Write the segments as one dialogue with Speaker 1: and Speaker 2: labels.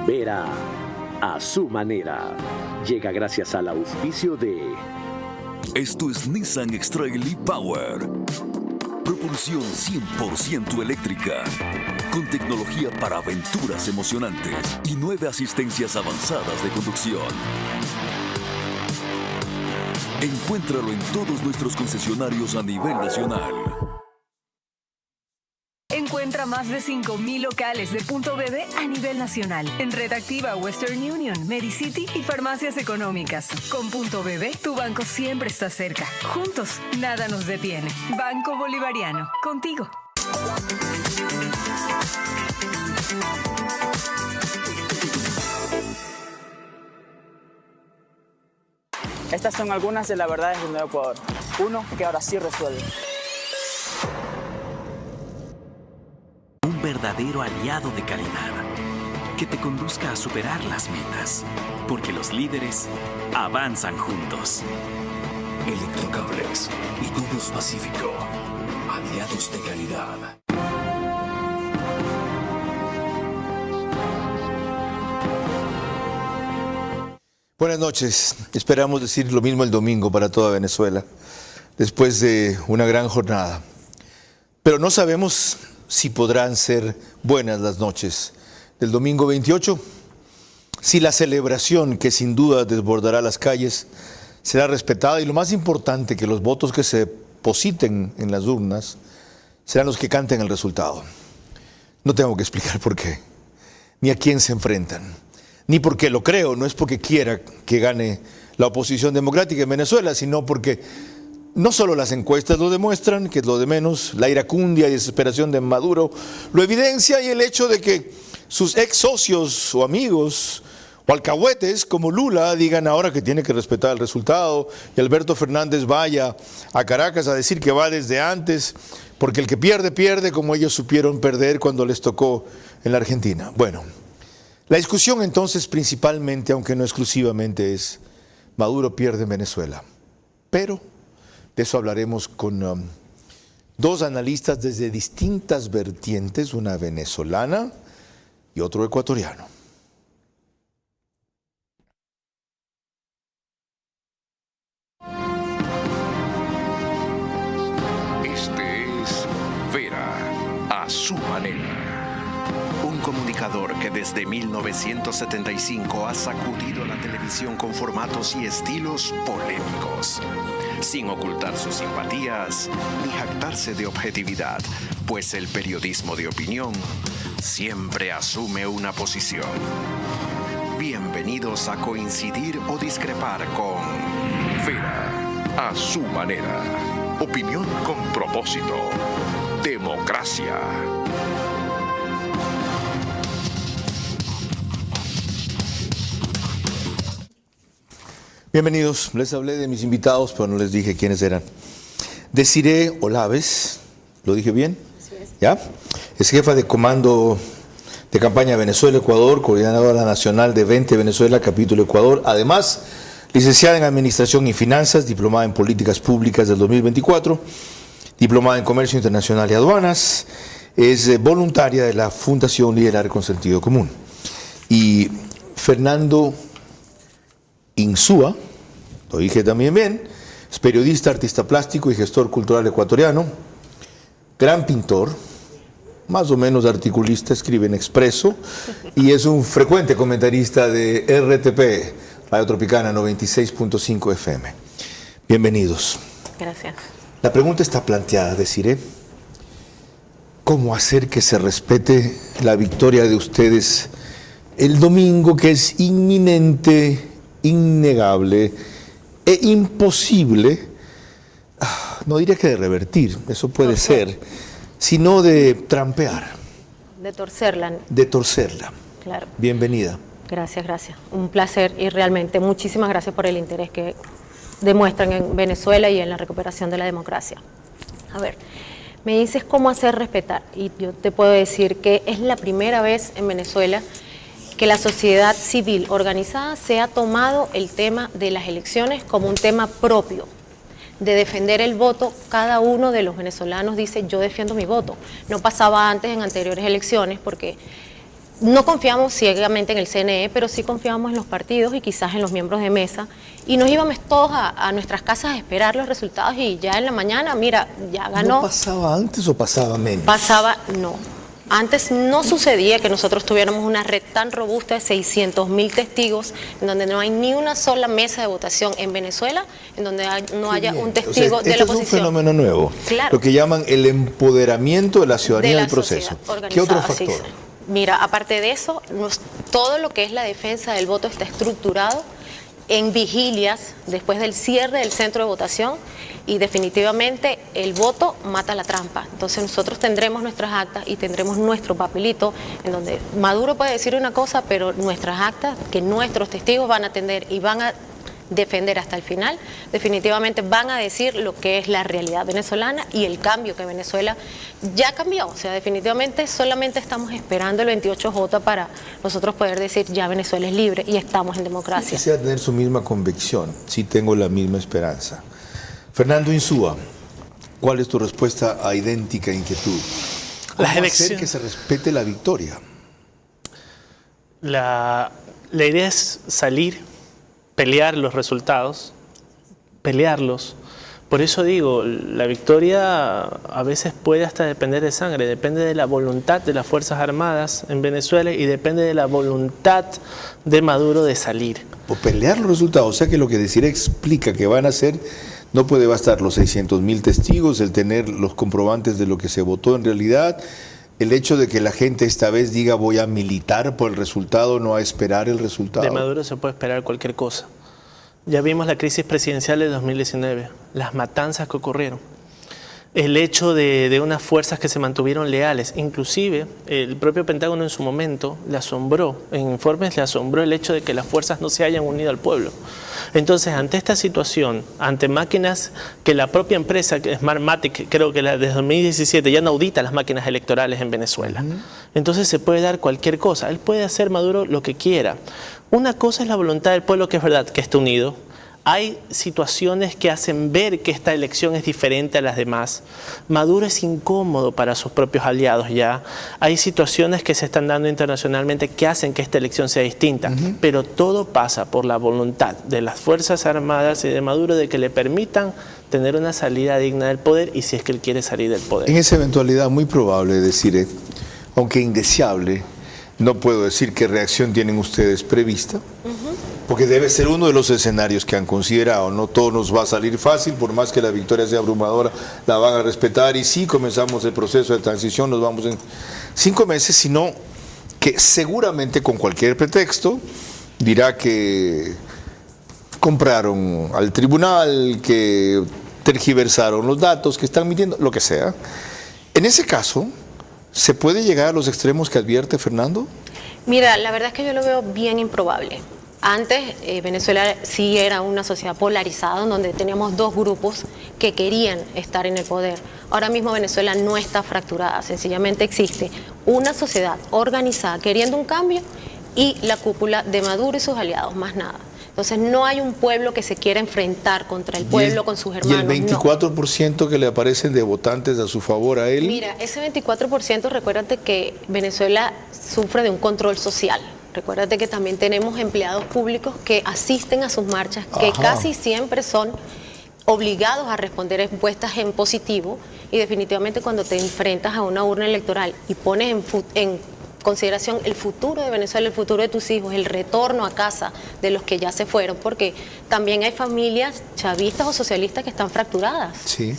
Speaker 1: Vera, a su manera. Llega gracias al auspicio de...
Speaker 2: Esto es Nissan X-Trail e-Power. Propulsión 100% eléctrica. Con tecnología para aventuras emocionantes y 9 asistencias avanzadas de conducción. Encuéntralo en todos nuestros concesionarios a nivel nacional.
Speaker 3: Encuentra más de 5,000 locales de Punto BB a nivel nacional. En Red Activa, Western Union, Medicity y farmacias económicas. Con Punto BB, tu banco siempre está cerca. Juntos, nada nos detiene. Banco Bolivariano, contigo.
Speaker 4: Estas son algunas de las verdades del Nuevo Ecuador. Uno que ahora sí resuelve.
Speaker 5: Un verdadero aliado de calidad que te conduzca a superar las metas, porque los líderes avanzan juntos.
Speaker 2: Electrocables y Tubos Pacífico. Aliados de calidad.
Speaker 6: Buenas noches. Esperamos decir lo mismo el domingo para toda Venezuela, después de una gran jornada. Pero no sabemos si podrán ser buenas las noches del domingo 28, si la celebración que sin duda desbordará las calles será respetada y lo más importante, que los votos que se depositen en las urnas serán los que canten el resultado. No tengo que explicar por qué, ni a quién se enfrentan. Ni porque lo creo, no es porque quiera que gane la oposición democrática en Venezuela, sino porque no solo las encuestas lo demuestran, que es lo de menos, la iracundia y desesperación de Maduro lo evidencia, y el hecho de que sus ex socios o amigos o alcahuetes como Lula digan ahora que tiene que respetar el resultado, y Alberto Fernández vaya a Caracas a decir que va desde antes, porque el que pierde, pierde, como ellos supieron perder cuando les tocó en la Argentina. Bueno, la discusión entonces principalmente, aunque no exclusivamente, es Maduro pierde en Venezuela. Pero de eso hablaremos con dos analistas desde distintas vertientes, una venezolana y otro ecuatoriano.
Speaker 7: Este es Vera, a su manera.
Speaker 8: Un comunicador que desde 1975 ha sacudido la televisión con formatos y estilos polémicos, sin ocultar sus simpatías ni jactarse de objetividad, pues el periodismo de opinión siempre asume una posición. Bienvenidos a coincidir o discrepar con
Speaker 7: Vera, a su manera. Opinión con propósito. Democracia.
Speaker 6: Bienvenidos. Les hablé de mis invitados, pero no les dije quiénes eran. Desiree Olaves, ¿lo dije bien?
Speaker 9: Así es.
Speaker 6: ¿Ya? Es jefa de comando de campaña Venezuela-Ecuador, coordinadora nacional de 20 Venezuela, capítulo Ecuador. Además, licenciada en Administración y Finanzas, diplomada en Políticas Públicas del 2024, diplomada en Comercio Internacional y Aduanas. Es voluntaria de la Fundación Liderar con Sentido Común. Y Fernando Insúa, lo dije también bien, es periodista, artista plástico y gestor cultural ecuatoriano, gran pintor, más o menos articulista, escribe en Expreso y es un frecuente comentarista de RTP, Radio Tropicana 96.5 FM. Bienvenidos.
Speaker 9: Gracias.
Speaker 6: La pregunta está planteada, Desiree. ¿Cómo hacer que se respete la victoria de ustedes el domingo, que es inminente, innegable e imposible, no diría que de revertir, eso puede ser, sino de trampear?
Speaker 9: De torcerla.
Speaker 6: De torcerla.
Speaker 9: Claro.
Speaker 6: Bienvenida.
Speaker 9: Gracias, gracias. Un placer y realmente muchísimas gracias por el interés que demuestran en Venezuela y en la recuperación de la democracia. A ver, me dices cómo hacer respetar, y yo te puedo decir que es la primera vez en Venezuela que la sociedad civil organizada se ha tomado el tema de las elecciones como un tema propio, de defender el voto. Cada uno de los venezolanos dice, yo defiendo mi voto. No pasaba antes en anteriores elecciones porque no confiamos ciegamente en el CNE, pero sí confiamos en los partidos y quizás en los miembros de mesa. Y nos íbamos todos a nuestras casas a esperar los resultados y ya en la mañana, mira, ya ganó.
Speaker 6: ¿No pasaba antes o pasaba menos?
Speaker 9: Pasaba, no. Antes no sucedía que nosotros tuviéramos una red tan robusta de 600.000 testigos, en donde no hay ni una sola mesa de votación en Venezuela, en donde no haya un testigo de la oposición.
Speaker 6: Es un fenómeno nuevo,
Speaker 9: claro.
Speaker 6: Lo que llaman el empoderamiento de la ciudadanía del proceso. ¿Qué otro factor?
Speaker 9: Sí. Mira, aparte de eso, todo lo que es la defensa del voto está estructurado en vigilias después del cierre del centro de votación y definitivamente el voto mata la trampa. Entonces nosotros tendremos nuestras actas y tendremos nuestro papelito en donde Maduro puede decir una cosa, pero nuestras actas que nuestros testigos van a atender y van a defender hasta el final, definitivamente van a decir lo que es la realidad venezolana y el cambio que Venezuela ya cambió. O sea, definitivamente solamente estamos esperando el 28J para nosotros poder decir ya Venezuela es libre y estamos en democracia.
Speaker 6: Quisiera tener su misma convicción, sí tengo la misma esperanza. Fernando Insúa, ¿cuál es tu respuesta a idéntica inquietud? ¿Cómo hacer que se respete la victoria?
Speaker 10: La idea es salir, pelear los resultados, pelearlos. Por eso digo, la victoria a veces puede hasta depender de sangre, depende de la voluntad de las Fuerzas Armadas en Venezuela y depende de la voluntad de Maduro de salir.
Speaker 6: O pelear los resultados, o sea que lo que decir explica que van a hacer, no puede bastar los 600.000 testigos, el tener los comprobantes de lo que se votó en realidad, el hecho de que la gente esta vez diga voy a militar por el resultado, no a esperar el resultado.
Speaker 10: De Maduro se puede esperar cualquier cosa. Ya vimos la crisis presidencial de 2019, las matanzas que ocurrieron, el hecho de unas fuerzas que se mantuvieron leales, inclusive el propio Pentágono en su momento le asombró, en informes le asombró el hecho de que las fuerzas no se hayan unido al pueblo. Entonces, ante esta situación, ante máquinas que la propia empresa, Smartmatic, creo que desde 2017 ya no audita las máquinas electorales en Venezuela. Entonces se puede dar cualquier cosa, él puede hacer Maduro lo que quiera. Una cosa es la voluntad del pueblo, que es verdad, que está unido. Hay situaciones que hacen ver que esta elección es diferente a las demás. Maduro es incómodo para sus propios aliados ya. Hay situaciones que se están dando internacionalmente que hacen que esta elección sea distinta. Pero todo pasa por la voluntad de las Fuerzas Armadas y de Maduro de que le permitan tener una salida digna del poder y si es que él quiere salir del poder.
Speaker 6: En esa eventualidad muy probable, deciré, aunque indeseable, no puedo decir qué reacción tienen ustedes prevista. Porque debe ser uno de los escenarios que han considerado. No todo nos va a salir fácil, por más que la victoria sea abrumadora, la van a respetar. Y si comenzamos el proceso de transición, nos vamos en 5 meses, sino que seguramente con cualquier pretexto dirá que compraron al tribunal, que tergiversaron los datos, que están mintiendo, lo que sea. En ese caso, ¿se puede llegar a los extremos que advierte Fernando?
Speaker 9: Mira, la verdad es que yo lo veo bien improbable. Antes Venezuela sí era una sociedad polarizada, donde teníamos dos grupos que querían estar en el poder. Ahora mismo Venezuela no está fracturada, sencillamente existe una sociedad organizada queriendo un cambio y la cúpula de Maduro y sus aliados, más nada. Entonces no hay un pueblo que se quiera enfrentar contra el pueblo con sus hermanos.
Speaker 6: ¿Y el 24% que le aparecen de votantes a su favor a él?
Speaker 9: Mira, ese 24%, recuérdate que Venezuela sufre de un control social. Recuérdate que también tenemos empleados públicos que asisten a sus marchas, que casi siempre son obligados a responder encuestas en positivo y definitivamente cuando te enfrentas a una urna electoral y pones en consideración el futuro de Venezuela, el futuro de tus hijos, el retorno a casa de los que ya se fueron, porque también hay familias chavistas o socialistas que están fracturadas. ¿Sí?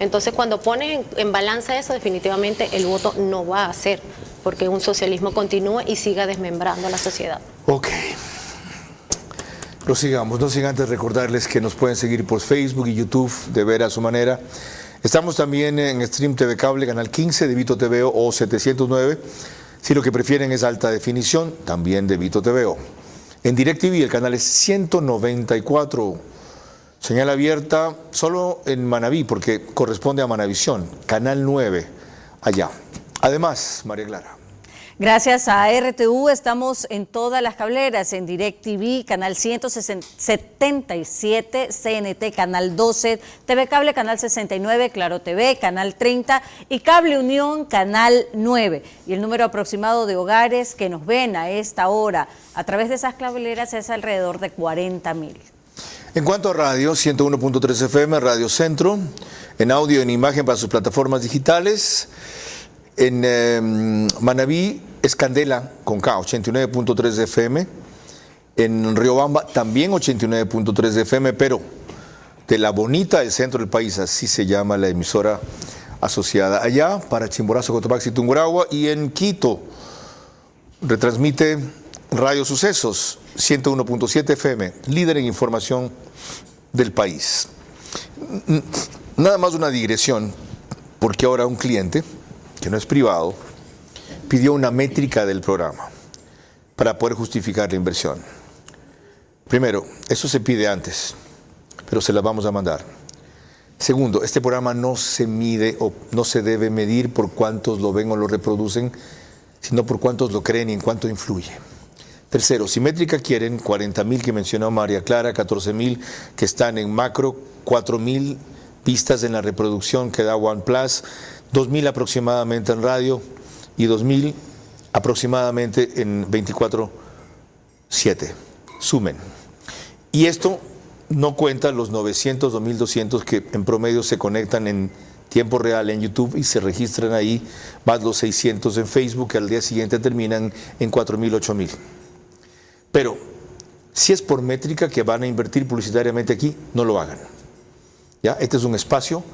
Speaker 9: Entonces cuando pones en balanza eso, definitivamente el voto no va a ser, porque un socialismo continúa y siga desmembrando a la sociedad.
Speaker 6: Ok. Prosigamos, no sin antes recordarles que nos pueden seguir por Facebook y YouTube de Vera a su manera. Estamos también en Stream TV Cable, Canal 15 de Vito TVO o 709. Si lo que prefieren es alta definición, también de Vito TVO. En DirecTV el canal es 194. Señal abierta solo en Manabí, porque corresponde a Manavisión. Canal 9, allá. Además, María Clara.
Speaker 11: Gracias a RTU estamos en todas las cableras, en DirecTV, canal 177, CNT, canal 12, TV Cable, canal 69, Claro TV, canal 30 y Cable Unión, canal 9. Y el número aproximado de hogares que nos ven a esta hora a través de esas cableras es alrededor de 40.000.
Speaker 6: En cuanto a radio, 101.3 FM, Radio Centro, en audio y en imagen para sus plataformas digitales. En Manabí es Candela con K, 89.3 de FM. En Riobamba también 89.3 de FM, pero de la bonita del centro del país, así se llama la emisora asociada. Allá para Chimborazo, Cotopaxi y Tungurahua. Y en Quito retransmite Radio Sucesos, 101.7 FM, líder en información del país. Nada más una digresión, porque ahora un cliente, que no es privado, pidió una métrica del programa para poder justificar la inversión. Primero, eso se pide antes, pero se la vamos a mandar. Segundo, este programa no se mide o no se debe medir por cuántos lo ven o lo reproducen, sino por cuántos lo creen y en cuánto influye. Tercero, si métrica quieren, 40.000 que mencionó María Clara, 14.000 que están en macro, 4.000 vistas en la reproducción que da OnePlus, 2.000 aproximadamente en radio y 2.000 aproximadamente en 24/7. Sumen. Y esto no cuenta los 900 o 1.200 que en promedio se conectan en tiempo real en YouTube y se registran ahí, más los 600 en Facebook que al día siguiente terminan en 4.000, 8.000. Pero si es por métrica que van a invertir publicitariamente aquí, no lo hagan. ¿Ya? Este es un espacio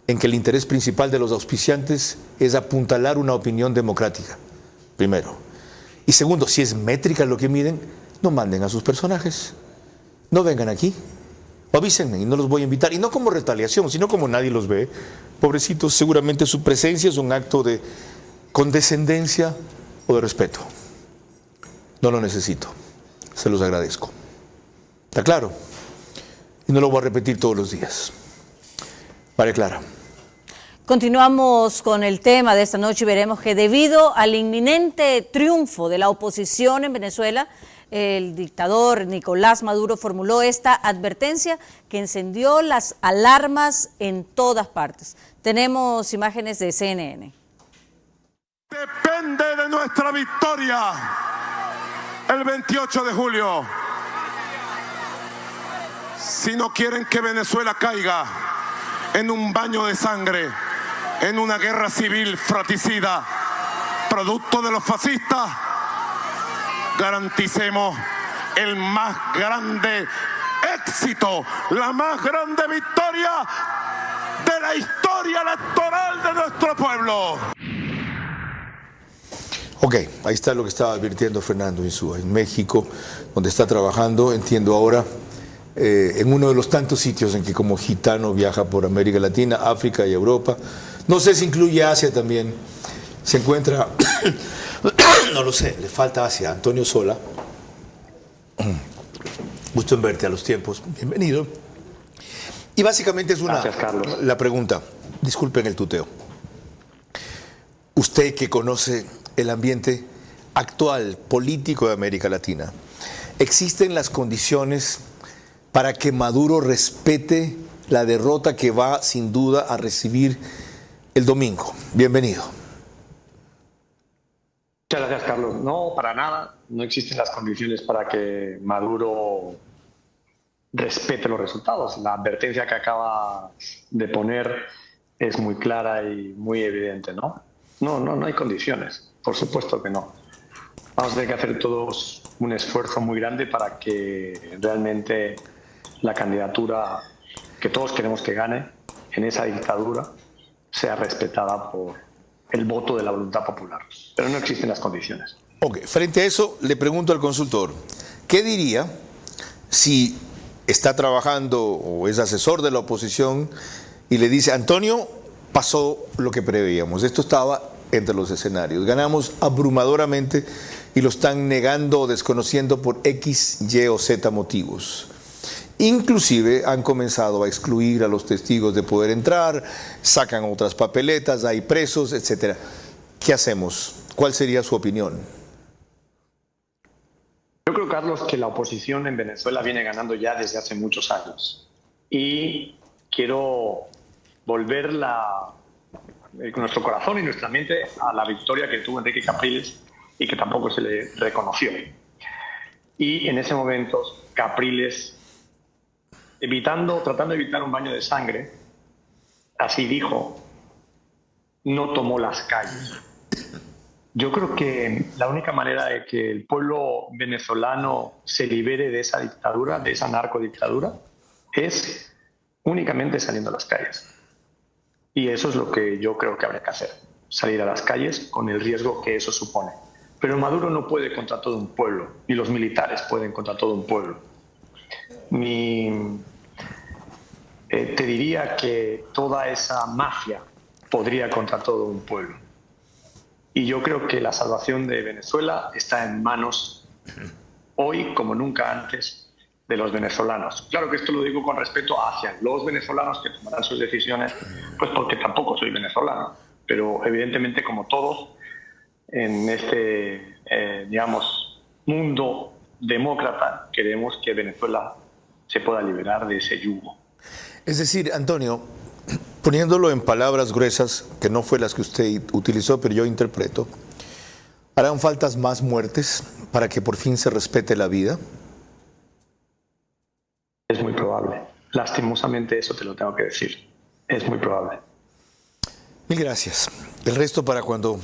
Speaker 6: en que el interés principal de los auspiciantes es apuntalar una opinión democrática, primero. Y segundo, si es métrica lo que miden, no manden a sus personajes. No vengan aquí. O avísenme y no los voy a invitar. Y no como retaliación, sino como nadie los ve. Pobrecitos, seguramente su presencia es un acto de condescendencia o de respeto. No lo necesito. Se los agradezco. ¿Está claro? Y no lo voy a repetir todos los días. María Clara.
Speaker 11: Continuamos con el tema de esta noche y veremos que debido al inminente triunfo de la oposición en Venezuela, el dictador Nicolás Maduro formuló esta advertencia que encendió las alarmas en todas partes. Tenemos imágenes de CNN.
Speaker 12: Depende de nuestra victoria el 28 de julio. Si no quieren que Venezuela caiga en un baño de sangre, en una guerra civil fratricida, producto de los fascistas, garanticemos el más grande éxito, la más grande victoria de la historia electoral de nuestro pueblo.
Speaker 6: Ok, ahí está lo que estaba advirtiendo Fernando Insúa, en México, donde está trabajando, entiendo ahora, en uno de los tantos sitios en que como gitano viaja por América Latina, África y Europa. No sé si incluye Asia también. Se encuentra, no lo sé, le falta Asia. Antonio Sola, gusto en verte a los tiempos, bienvenido. Y básicamente es una, gracias, Carlos. La pregunta, disculpen el tuteo. Usted que conoce el ambiente actual político de América Latina, ¿existen las condiciones para que Maduro respete la derrota que va sin duda a recibir el domingo? Bienvenido.
Speaker 13: Muchas gracias, Carlos. No, para nada. No existen las condiciones para que Maduro respete los resultados. La advertencia que acaba de poner es muy clara y muy evidente, ¿no? No hay condiciones. Por supuesto que no. Vamos a tener que hacer todos un esfuerzo muy grande para que realmente la candidatura que todos queremos que gane en esa dictadura sea respetada por el voto de la voluntad popular. Pero no existen las condiciones.
Speaker 6: Ok, frente a eso le pregunto al consultor, ¿qué diría si está trabajando o es asesor de la oposición y le dice, Antonio, pasó lo que preveíamos, esto estaba entre los escenarios, ganamos abrumadoramente y lo están negando o desconociendo por X, Y o Z motivos? Inclusive han comenzado a excluir a los testigos de poder entrar, sacan otras papeletas, hay presos, etc. ¿Qué hacemos? ¿Cuál sería su opinión?
Speaker 13: Yo creo, Carlos, que la oposición en Venezuela viene ganando ya desde hace muchos años. Y quiero volver nuestro corazón y nuestra mente a la victoria que tuvo Enrique Capriles y que tampoco se le reconoció. Y en ese momento, Capriles, tratando de evitar un baño de sangre, así dijo, no tomó las calles. Yo creo que la única manera de que el pueblo venezolano se libere de esa dictadura, de esa narcodictadura, es únicamente saliendo a las calles. Y eso es lo que yo creo que habría que hacer, salir a las calles con el riesgo que eso supone. Pero Maduro no puede contra todo un pueblo, ni los militares pueden contra todo un pueblo. Te diría que toda esa mafia podría contra todo un pueblo. Y yo creo que la salvación de Venezuela está en manos, hoy como nunca antes, de los venezolanos. Claro que esto lo digo con respeto hacia los venezolanos que tomarán sus decisiones, pues porque tampoco soy venezolano. Pero evidentemente, como todos, en este, mundo demócrata, queremos que Venezuela se pueda liberar de ese yugo.
Speaker 6: Es decir, Antonio, poniéndolo en palabras gruesas, que no fue las que usted utilizó, pero yo interpreto, ¿harán faltas más muertes para que por fin se respete la vida?
Speaker 13: Es muy probable. Lastimosamente eso te lo tengo que decir. Es muy probable.
Speaker 6: Mil gracias. El resto para cuando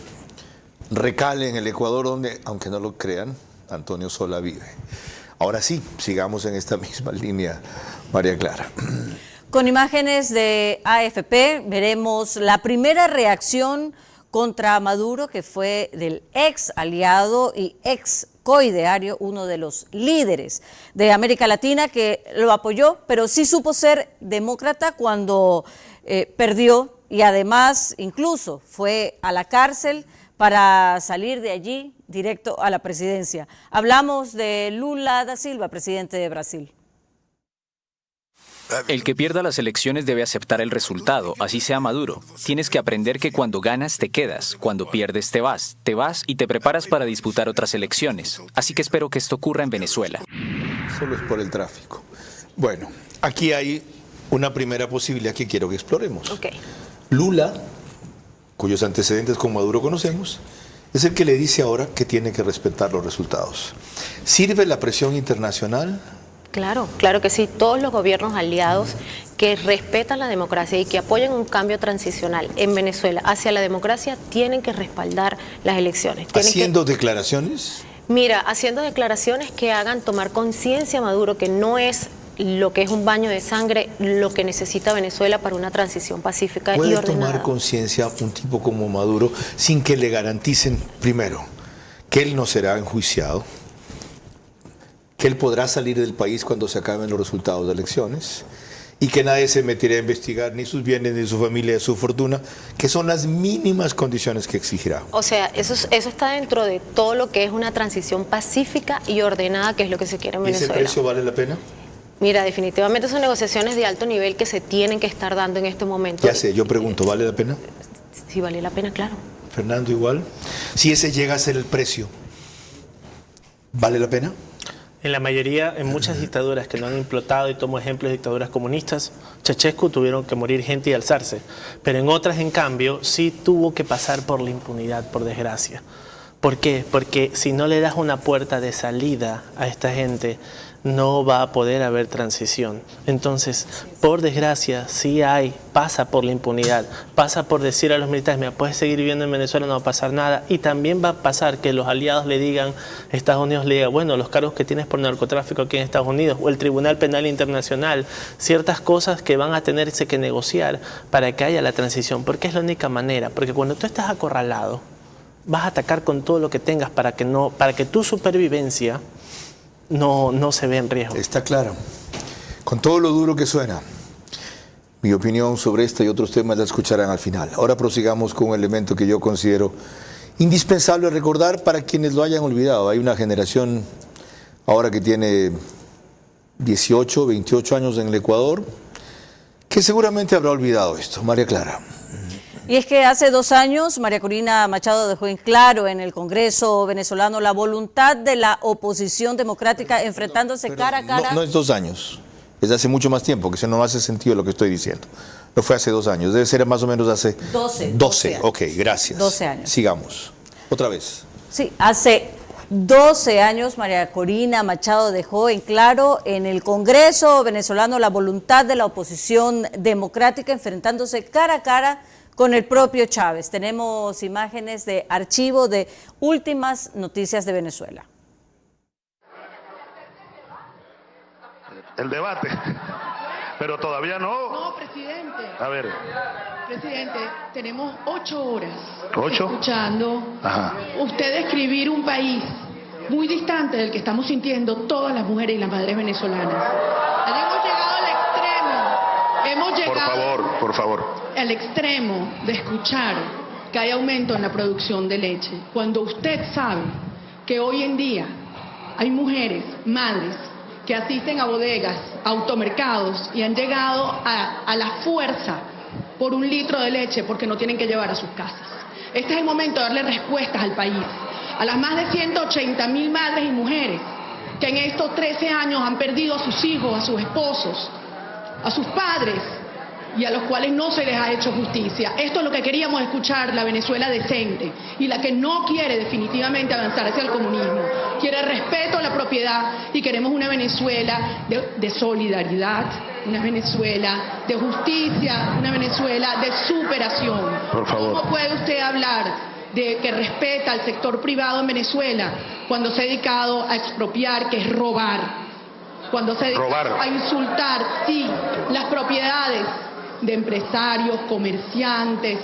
Speaker 6: recale en el Ecuador, donde, aunque no lo crean, Antonio Solá vive. Ahora sí, sigamos en esta misma línea, María Clara.
Speaker 11: Con imágenes de AFP veremos la primera reacción contra Maduro, que fue del ex aliado y ex coideario, uno de los líderes de América Latina, que lo apoyó, pero sí supo ser demócrata cuando perdió, y además incluso fue a la cárcel para salir de allí directo a la presidencia. Hablamos de Lula da Silva, presidente de Brasil.
Speaker 14: El que pierda las elecciones debe aceptar el resultado, así sea Maduro. Tienes que aprender que cuando ganas te quedas, cuando pierdes te vas y te preparas para disputar otras elecciones. Así que espero que esto ocurra en Venezuela.
Speaker 6: Solo es por el tráfico. Bueno, aquí hay una primera posibilidad que quiero que exploremos.
Speaker 9: Okay.
Speaker 6: Lula, cuyos antecedentes con Maduro conocemos, es el que le dice ahora que tiene que respetar los resultados. ¿Sirve la presión internacional?
Speaker 9: Claro, claro que sí. Todos los gobiernos aliados que respetan la democracia y que apoyan un cambio transicional en Venezuela hacia la democracia tienen que respaldar las elecciones.
Speaker 6: ¿Haciendo declaraciones?
Speaker 9: Mira, haciendo declaraciones que hagan tomar conciencia a Maduro que no es lo que es un baño de sangre lo que necesita Venezuela para una transición pacífica y ordenada.
Speaker 6: ¿Puede tomar conciencia un tipo como Maduro sin que le garanticen, primero, que él no será enjuiciado, que él podrá salir del país cuando se acaben los resultados de elecciones y que nadie se meterá a investigar ni sus bienes, ni su familia, ni su fortuna, que son las mínimas condiciones que exigirá?
Speaker 9: O sea, eso está dentro de todo lo que es una transición pacífica y ordenada, que es lo que se quiere en Venezuela.
Speaker 6: ¿Y ese precio vale la pena?
Speaker 9: Mira, definitivamente son negociaciones de alto nivel que se tienen que estar dando en este momento.
Speaker 6: Ya sé, yo pregunto, ¿vale la pena?
Speaker 9: Sí, vale la pena, claro.
Speaker 6: Fernando, igual. Si ese llega a ser el precio, ¿vale la pena?
Speaker 10: En la mayoría, en muchas dictaduras que no han implotado, y tomo ejemplos de dictaduras comunistas, Ceausescu tuvieron que morir gente y alzarse. Pero en otras, en cambio, sí tuvo que pasar por la impunidad, por desgracia. ¿Por qué? Porque si no le das una puerta de salida a esta gente, no va a poder haber transición. Entonces, por desgracia, sí pasa por la impunidad, pasa por decir a los militares, mira, puedes seguir viviendo en Venezuela, no va a pasar nada, y también va a pasar que los aliados le digan, Estados Unidos le diga, bueno, los cargos que tienes por narcotráfico aquí en Estados Unidos, o el Tribunal Penal Internacional, ciertas cosas que van a tenerse que negociar para que haya la transición, porque es la única manera, porque cuando tú estás acorralado, vas a atacar con todo lo que tengas para que tu supervivencia no se ve en riesgo.
Speaker 6: Está claro. Con todo lo duro que suena, mi opinión sobre este y otros temas la escucharán al final. Ahora prosigamos con un elemento que yo considero indispensable recordar para quienes lo hayan olvidado. Hay una generación ahora que tiene 18, 28 años en el Ecuador que seguramente habrá olvidado esto. María Clara.
Speaker 11: Y es que hace 2 años María Corina Machado dejó en claro en el Congreso venezolano la voluntad de la oposición democrática enfrentándose cara a cara.
Speaker 6: No es 2 años, es hace mucho más tiempo, que eso no hace sentido lo que estoy diciendo. No fue hace 2 años, debe ser más o menos hace 12. Ok, gracias.
Speaker 11: 12 años.
Speaker 6: Sigamos. Otra vez.
Speaker 11: Sí, hace 12 años María Corina Machado dejó en claro en el Congreso venezolano la voluntad de la oposición democrática enfrentándose cara a cara con el propio Chávez. Tenemos imágenes de archivo de últimas noticias de Venezuela.
Speaker 12: El debate, pero todavía no.
Speaker 15: No, presidente.
Speaker 12: A ver.
Speaker 15: Presidente, tenemos 8 horas.
Speaker 12: ¿8?
Speaker 15: Escuchando
Speaker 12: Ajá.
Speaker 15: usted describir un país muy distante del que estamos sintiendo todas las mujeres y las madres venezolanas. Hemos llegado al extremo. Hemos llegado
Speaker 12: Por favor.
Speaker 15: al extremo de escuchar que hay aumento en la producción de leche. Cuando usted sabe que hoy en día hay mujeres, madres, que asisten a bodegas, a automercados y han llegado a la fuerza por 1 litro de leche porque no tienen que llevar a sus casas. Este es el momento de darle respuestas al país, a las más de 180.000 madres y mujeres que en estos 13 años han perdido a sus hijos, a sus esposos, a sus padres y a los cuales no se les ha hecho justicia. Esto es lo que queríamos escuchar, la Venezuela decente y la que no quiere definitivamente avanzar hacia el comunismo. Quiere respeto a la propiedad y queremos una Venezuela de solidaridad, una Venezuela de justicia, una Venezuela de superación.
Speaker 12: Por favor.
Speaker 15: ¿Cómo puede usted hablar de que respeta al sector privado en Venezuela cuando se ha dedicado a expropiar, que es robar? Cuando se ha dedicado a insultar, sí, las propiedades de empresarios, comerciantes,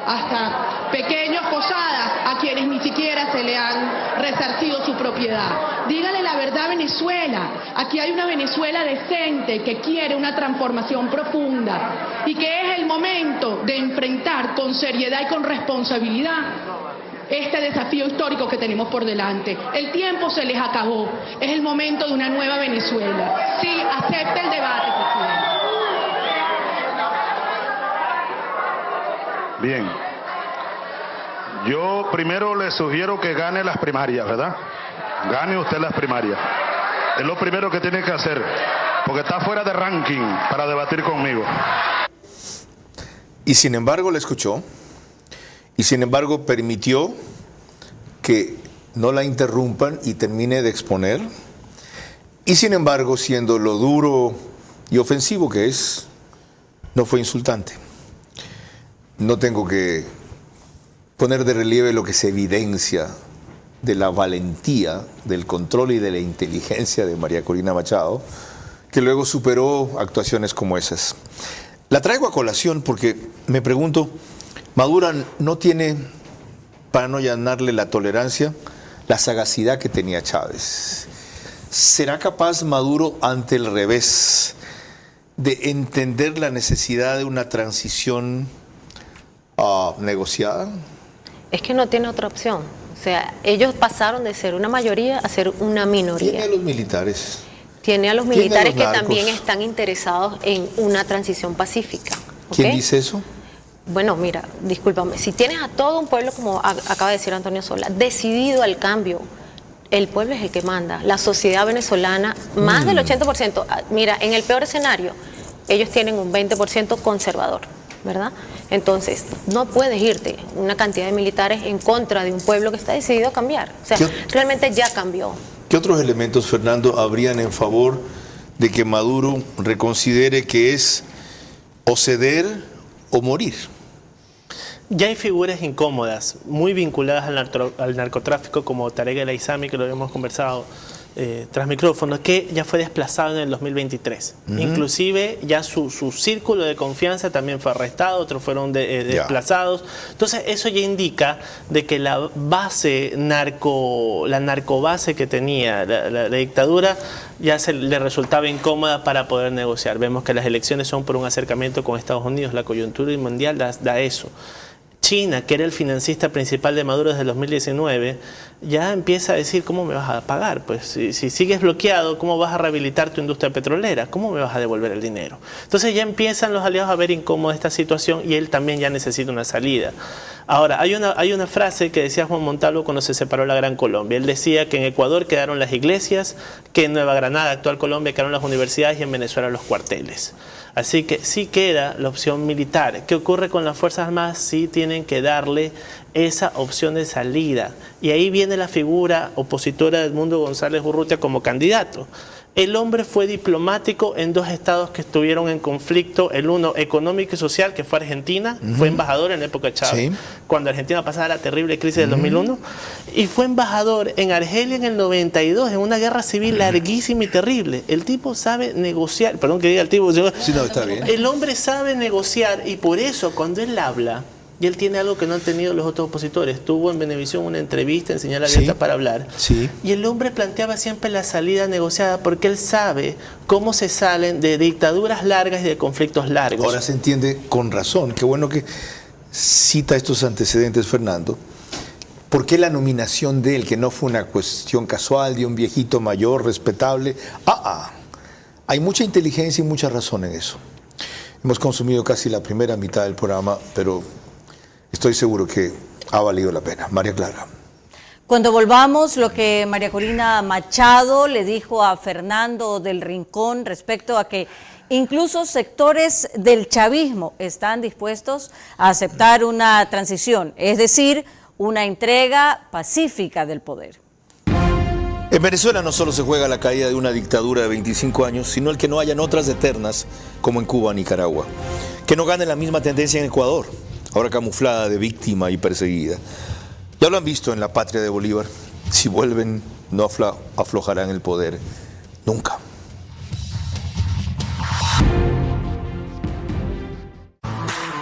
Speaker 15: hasta pequeños posadas a quienes ni siquiera se le han resarcido su propiedad. Dígale la verdad a Venezuela. Aquí hay una Venezuela decente que quiere una transformación profunda y que es el momento de enfrentar con seriedad y con responsabilidad este desafío histórico que tenemos por delante. El tiempo se les acabó. Es el momento de una nueva Venezuela. Sí, acepte el debate, presidente.
Speaker 12: Bien. Yo primero le sugiero que gane las primarias, ¿verdad? Gane usted las primarias. Es lo primero que tiene que hacer, porque está fuera de ranking para debatir conmigo.
Speaker 6: Y sin embargo le escuchó, y sin embargo permitió que no la interrumpan y termine de exponer, y sin embargo, siendo lo duro y ofensivo que es, no fue insultante. No tengo que poner de relieve lo que se evidencia de la valentía, del control y de la inteligencia de María Corina Machado, que luego superó actuaciones como esas. La traigo a colación porque me pregunto, Maduro no tiene, para no allanarle la tolerancia, la sagacidad que tenía Chávez. ¿Será capaz Maduro, ante el revés, de entender la necesidad de una transición negociada?
Speaker 9: Es que no tiene otra opción. O sea, ellos pasaron de ser una mayoría a ser una minoría.
Speaker 6: Tiene a los militares.
Speaker 9: Tiene a los militares que también están interesados en una transición pacífica. ¿Okay?
Speaker 6: ¿Quién dice eso?
Speaker 9: Bueno, mira, discúlpame, si tienes a todo un pueblo, como acaba de decir Antonio Sola, decidido al cambio, el pueblo es el que manda. La sociedad venezolana, más del 80%, mira, en el peor escenario, ellos tienen un 20% conservador, ¿verdad? Entonces, no puedes irte una cantidad de militares en contra de un pueblo que está decidido a cambiar. O sea, realmente ya cambió.
Speaker 6: ¿Qué otros elementos, Fernando, habrían en favor de que Maduro reconsidere que es o ceder o morir?
Speaker 10: Ya hay figuras incómodas, muy vinculadas al narcotráfico, como Tarek El Aissami, que lo habíamos conversado tras micrófono, que ya fue desplazado en el 2023. Inclusive ya su círculo de confianza también fue arrestado, otros fueron desplazados. Entonces eso ya indica de que la base la narcobase que tenía la dictadura ya le resultaba incómoda para poder negociar. Vemos que las elecciones son por un acercamiento con Estados Unidos, la coyuntura mundial da eso. China, que era el financista principal de Maduro desde el 2019, ya empieza a decir, ¿cómo me vas a pagar? Pues si sigues bloqueado, ¿cómo vas a rehabilitar tu industria petrolera? ¿Cómo me vas a devolver el dinero? Entonces ya empiezan los aliados a ver incómoda esta situación y él también ya necesita una salida. Ahora, hay una frase que decía Juan Montalvo cuando se separó la Gran Colombia. Él decía que en Ecuador quedaron las iglesias, que en Nueva Granada, actual Colombia, quedaron las universidades y en Venezuela los cuarteles. Así que sí queda la opción militar. ¿Qué ocurre con las Fuerzas Armadas? Sí tienen que darle esa opción de salida. Y ahí viene la figura opositora de Edmundo González Urrutia como candidato. El hombre fue diplomático en 2 estados que estuvieron en conflicto, el uno económico y social, que fue Argentina, fue embajador en la época de Chávez, cuando Argentina pasaba la terrible crisis del 2001, y fue embajador en Argelia en el 92, en una guerra civil larguísima y terrible. El tipo sabe negociar, perdón que diga el tipo,
Speaker 6: sí, no, está bien.
Speaker 10: El hombre sabe negociar y por eso cuando él habla, y él tiene algo que no han tenido los otros opositores. Tuvo en Venevisión una entrevista en Señal Abierta para hablar. Y el hombre planteaba siempre la salida negociada porque él sabe cómo se salen de dictaduras largas y de conflictos largos.
Speaker 6: Ahora se entiende con razón. Qué bueno que cita estos antecedentes, Fernando. ¿Por qué la nominación de él, que no fue una cuestión casual de un viejito mayor, respetable? Hay mucha inteligencia y mucha razón en eso. Hemos consumido casi la primera mitad del programa, pero estoy seguro que ha valido la pena. María Clara.
Speaker 11: Cuando volvamos, lo que María Corina Machado le dijo a Fernando del Rincón respecto a que incluso sectores del chavismo están dispuestos a aceptar una transición, es decir, una entrega pacífica del poder.
Speaker 6: En Venezuela no solo se juega la caída de una dictadura de 25 años, sino el que no hayan otras eternas como en Cuba o Nicaragua. Que no gane la misma tendencia en Ecuador, ahora camuflada de víctima y perseguida. Ya lo han visto en la patria de Bolívar. Si vuelven, no aflojarán el poder nunca.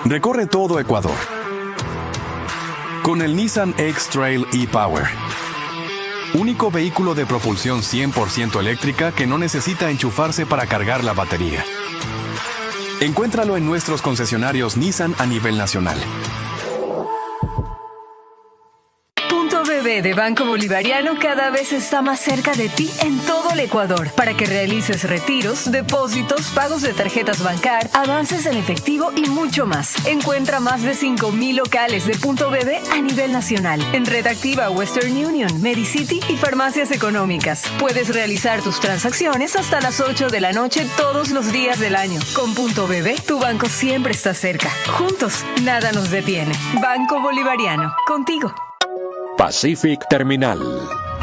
Speaker 16: Recorre todo Ecuador con el Nissan X-Trail e-Power. Único vehículo de propulsión 100% eléctrica que no necesita enchufarse para cargar la batería. Encuéntralo en nuestros concesionarios Nissan a nivel nacional.
Speaker 3: Punto BB de Banco Bolivariano cada vez está más cerca de ti en todo el Ecuador para que realices retiros, depósitos, pagos de tarjetas Bancar, avances en efectivo y mucho más. Encuentra más de 5,000 locales de Punto BB a nivel nacional en Red Activa, Western Union, Medicity y farmacias económicas. Puedes realizar tus transacciones hasta las 8 de la noche todos los días del año. Con Punto BB, tu banco siempre está cerca. Juntos, nada nos detiene. Banco Bolivariano, contigo.
Speaker 17: Pacific Terminal,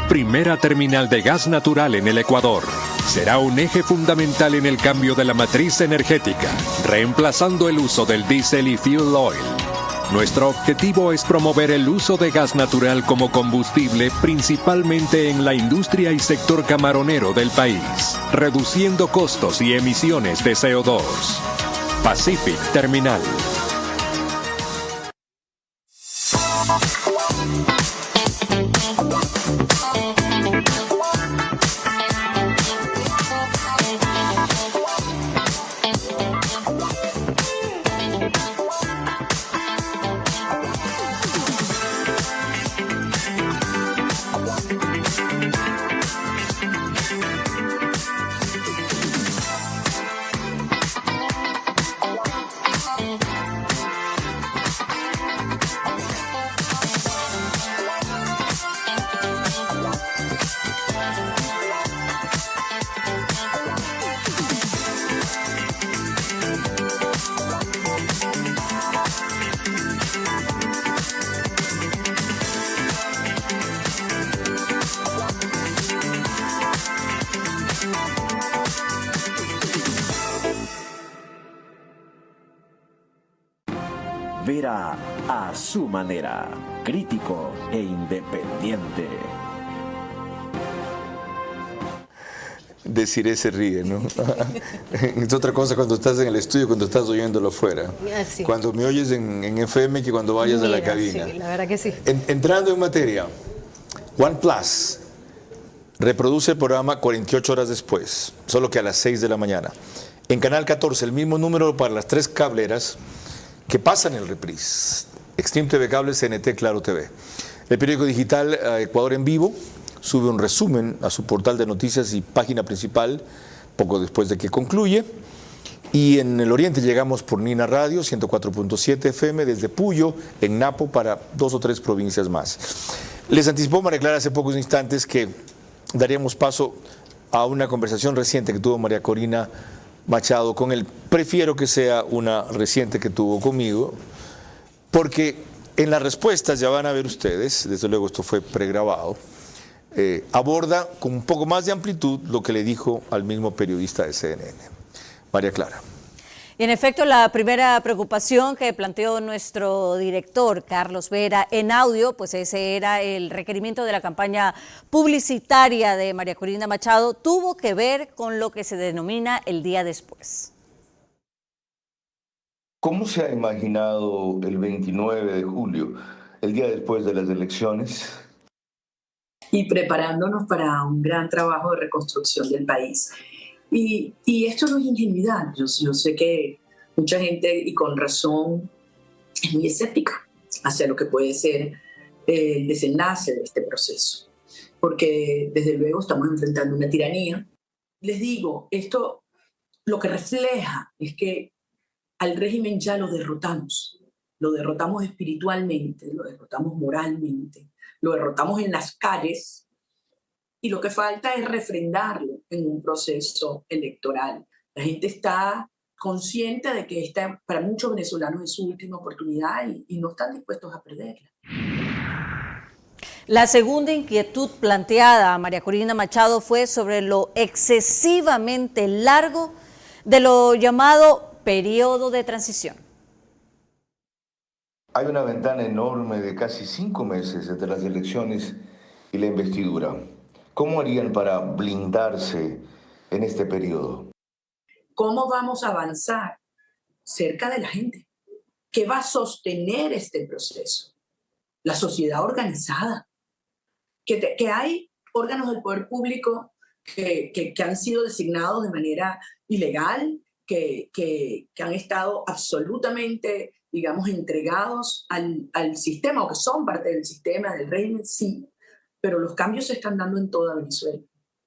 Speaker 17: primera terminal de gas natural en el Ecuador. Será un eje fundamental en el cambio de la matriz energética, reemplazando el uso del diésel y fuel oil. Nuestro objetivo es promover el uso de gas natural como combustible, principalmente en la industria y sector camaronero del país, reduciendo costos y emisiones de CO2. Pacific Terminal.
Speaker 1: Vera a su manera, crítico e independiente.
Speaker 6: Desiree se ríe, ¿no? Es otra cosa cuando estás en el estudio, cuando estás oyéndolo afuera.
Speaker 9: Sí.
Speaker 6: Cuando me oyes en FM que cuando vayas a la cabina.
Speaker 9: Sí, la verdad que sí.
Speaker 6: Entrando en materia, OnePlus reproduce el programa 48 horas después, solo que a las 6 de la mañana. En Canal 14, el mismo número para las 3 cableras que pasan el reprise. Extreme TV Cable, CNT, Claro TV. El periódico digital Ecuador en Vivo sube un resumen a su portal de noticias y página principal poco después de que concluye. Y en el oriente llegamos por Nina Radio, 104.7 FM, desde Puyo, en Napo, para 2 o 3 provincias más. Les anticipó María Clara hace pocos instantes que daríamos paso a una conversación reciente que tuvo María Corina Machado con él. Prefiero que sea una reciente que tuvo conmigo, porque en las respuestas, ya van a ver ustedes, desde luego esto fue pregrabado, aborda con un poco más de amplitud lo que le dijo al mismo periodista de CNN. María Clara.
Speaker 11: Y en efecto, la primera preocupación que planteó nuestro director, Carlos Vera, en audio, pues ese era el requerimiento de la campaña publicitaria de María Corina Machado, tuvo que ver con lo que se denomina el día después.
Speaker 6: ¿Cómo se ha imaginado el 29 de julio, el día después de las elecciones?
Speaker 18: Y preparándonos para un gran trabajo de reconstrucción del país. Y esto no es ingenuidad. Yo sé que mucha gente, y con razón, es muy escéptica hacia lo que puede ser el desenlace de este proceso. Porque desde luego estamos enfrentando una tiranía. Les digo, esto lo que refleja es que al régimen ya lo derrotamos espiritualmente, lo derrotamos moralmente, lo derrotamos en las calles, y lo que falta es refrendarlo en un proceso electoral. La gente está consciente de que esta, para muchos venezolanos, es su última oportunidad y no están dispuestos a perderla.
Speaker 11: La segunda inquietud planteada a María Corina Machado fue sobre lo excesivamente largo de lo llamado periodo de transición.
Speaker 6: Hay una ventana enorme de casi 5 meses entre las elecciones y la investidura. ¿Cómo harían para blindarse en este periodo?
Speaker 18: ¿Cómo vamos a avanzar cerca de la gente? ¿Qué va a sostener este proceso? La sociedad organizada. Que hay órganos del poder público que han sido designados de manera ilegal, que han estado absolutamente, digamos, entregados al sistema, o que son parte del sistema, del régimen, sí. Pero los cambios se están dando en toda Venezuela,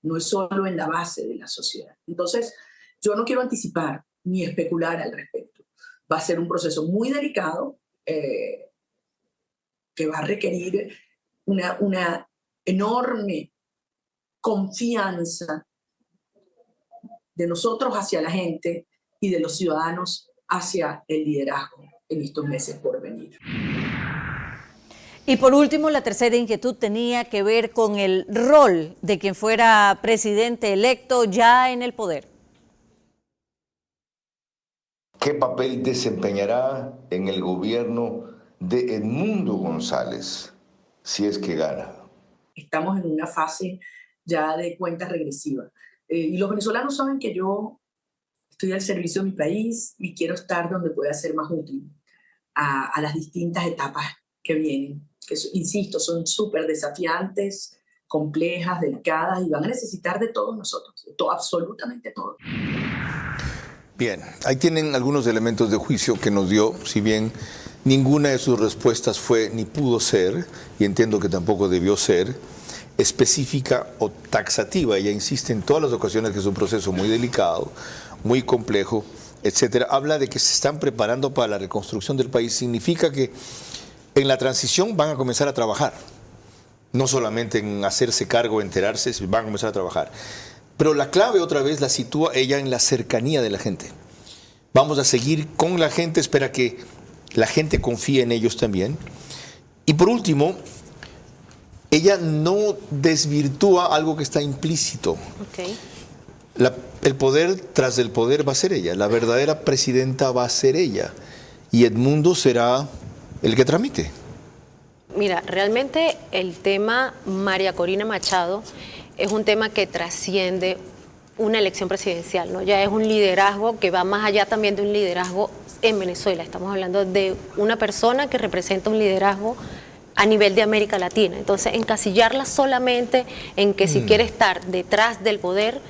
Speaker 18: no es solo en la base de la sociedad. Entonces, yo no quiero anticipar ni especular al respecto. Va a ser un proceso muy delicado que va a requerir una enorme confianza de nosotros hacia la gente y de los ciudadanos hacia el liderazgo en estos meses por venir.
Speaker 11: Y por último, la tercera inquietud tenía que ver con el rol de quien fuera presidente electo ya en el poder.
Speaker 6: ¿Qué papel desempeñará en el gobierno de Edmundo González si es que gana?
Speaker 18: Estamos en una fase ya de cuenta regresiva. Y los venezolanos saben que yo estoy al servicio de mi país y quiero estar donde pueda ser más útil a las distintas etapas que vienen. Que, insisto, son súper desafiantes, complejas, delicadas, y van a necesitar de todos nosotros, absolutamente todos.
Speaker 6: Bien, ahí tienen algunos elementos de juicio que nos dio, si bien ninguna de sus respuestas fue ni pudo ser, y entiendo que tampoco debió ser, específica o taxativa. Ella insiste en todas las ocasiones que es un proceso muy delicado, muy complejo, etcétera. Habla de que se están preparando para la reconstrucción del país. Significa que en la transición van a comenzar a trabajar, no solamente en hacerse cargo, enterarse, van a comenzar a trabajar. Pero la clave otra vez la sitúa ella en la cercanía de la gente. Vamos a seguir con la gente, espera que la gente confíe en ellos también. Y por último, ella no desvirtúa algo que está implícito.
Speaker 9: Okay.
Speaker 6: El poder tras el poder va a ser ella, la verdadera presidenta va a ser ella, y Edmundo será el que tramite.
Speaker 9: Mira, realmente el tema María Corina Machado es un tema que trasciende una elección presidencial, ¿no? Ya es un liderazgo que va más allá también de un liderazgo en Venezuela. Estamos hablando de una persona que representa un liderazgo a nivel de América Latina. Entonces, encasillarla solamente en que si quiere estar detrás del poder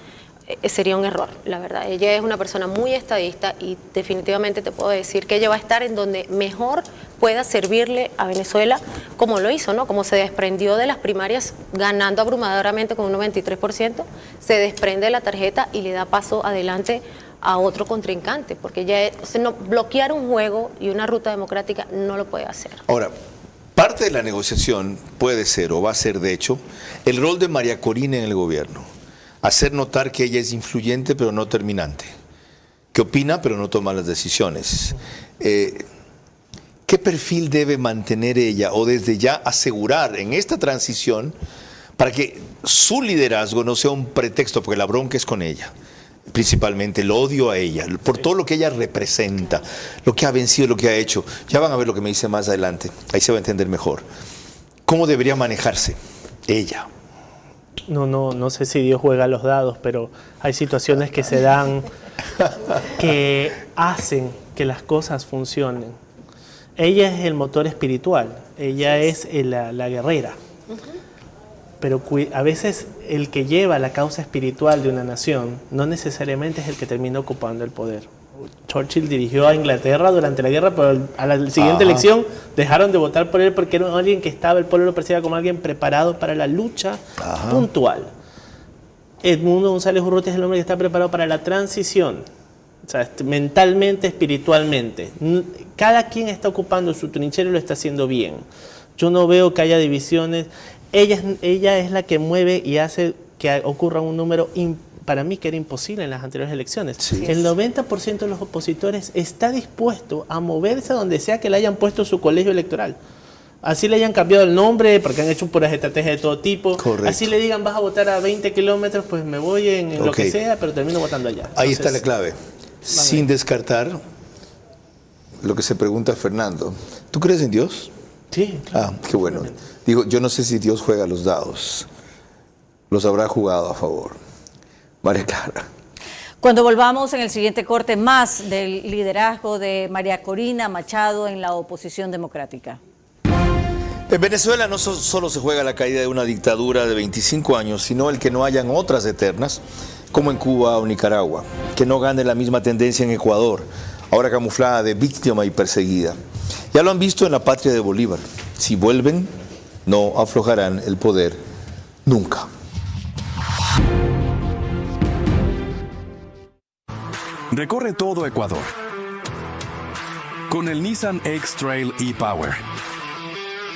Speaker 9: sería un error, la verdad. Ella es una persona muy estadista y definitivamente te puedo decir que ella va a estar en donde mejor pueda servirle a Venezuela, como lo hizo, ¿no? Como se desprendió de las primarias ganando abrumadoramente con un 93%, se desprende de la tarjeta y le da paso adelante a otro contrincante, porque ya bloquear un juego y una ruta democrática no lo puede hacer.
Speaker 6: Ahora, parte de la negociación puede ser, o va a ser de hecho, el rol de María Corina en el gobierno. Hacer notar que ella es influyente pero no terminante, que opina pero no toma las decisiones. ¿Qué perfil debe mantener ella o desde ya asegurar en esta transición para que su liderazgo no sea un pretexto, porque la bronca es con ella? Principalmente el odio a ella, por todo lo que ella representa, lo que ha vencido, lo que ha hecho. Ya van a ver lo que me dice más adelante, ahí se va a entender mejor. ¿Cómo debería manejarse ella?
Speaker 10: No sé si Dios juega los dados, pero hay situaciones que se dan que hacen que las cosas funcionen. Ella es el motor espiritual, ella es la guerrera. Pero a veces el que lleva la causa espiritual de una nación no necesariamente es el que termina ocupando el poder. Churchill dirigió a Inglaterra durante la guerra, pero a la siguiente elección dejaron de votar por él porque era alguien que el pueblo lo percibía como alguien preparado para la lucha puntual. Edmundo González Urrutia es el hombre que está preparado para la transición, o sea, mentalmente, espiritualmente. Cada quien está ocupando su trinchera y lo está haciendo bien. Yo no veo que haya divisiones. Ella es la que mueve y hace que ocurra un número para mí que era imposible en las anteriores elecciones. Sí. El 90% de los opositores está dispuesto a moverse a donde sea que le hayan puesto su colegio electoral. Así le hayan cambiado el nombre, porque han hecho puras estrategias de todo tipo. Correcto. Así le digan, vas a votar a 20 kilómetros, pues me voy en lo que sea, pero termino votando allá.
Speaker 6: Ahí está la clave. Sin descartar lo que se pregunta Fernando. ¿Tú crees en Dios?
Speaker 10: Sí. Claro.
Speaker 6: Qué bueno. Digo, yo no sé si Dios juega los dados. Los habrá jugado a favor. María Clara.
Speaker 11: Cuando volvamos en el siguiente corte, más del liderazgo de María Corina Machado en la oposición democrática.
Speaker 6: En Venezuela no solo se juega la caída de una dictadura de 25 años, sino el que no hayan otras eternas, como en Cuba o Nicaragua. Que no gane la misma tendencia en Ecuador, ahora camuflada de víctima y perseguida. Ya lo han visto en la patria de Bolívar. Si vuelven, no aflojarán el poder nunca.
Speaker 16: Recorre todo Ecuador con el Nissan X-Trail e-Power.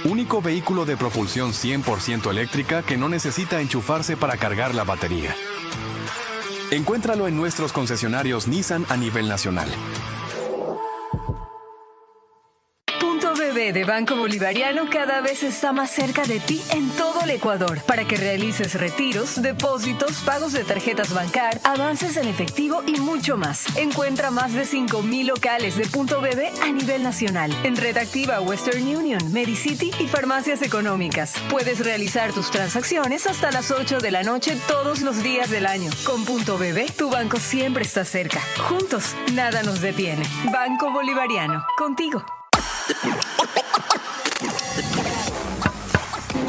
Speaker 16: Único vehículo de propulsión 100% eléctrica que no necesita enchufarse para cargar la batería. Encuéntralo en nuestros concesionarios Nissan a nivel nacional.
Speaker 3: BB de Banco Bolivariano cada vez está más cerca de ti en todo el Ecuador para que realices retiros, depósitos, pagos de tarjetas Bancar, avances en efectivo y mucho más. Encuentra más de 5,000 locales de Punto BB a nivel nacional en Red Activa, Western Union, Medicity y farmacias económicas. Puedes realizar tus transacciones hasta las 8 de la noche todos los días del año. Con Punto BB, tu banco siempre está cerca. Juntos, nada nos detiene. Banco Bolivariano, contigo.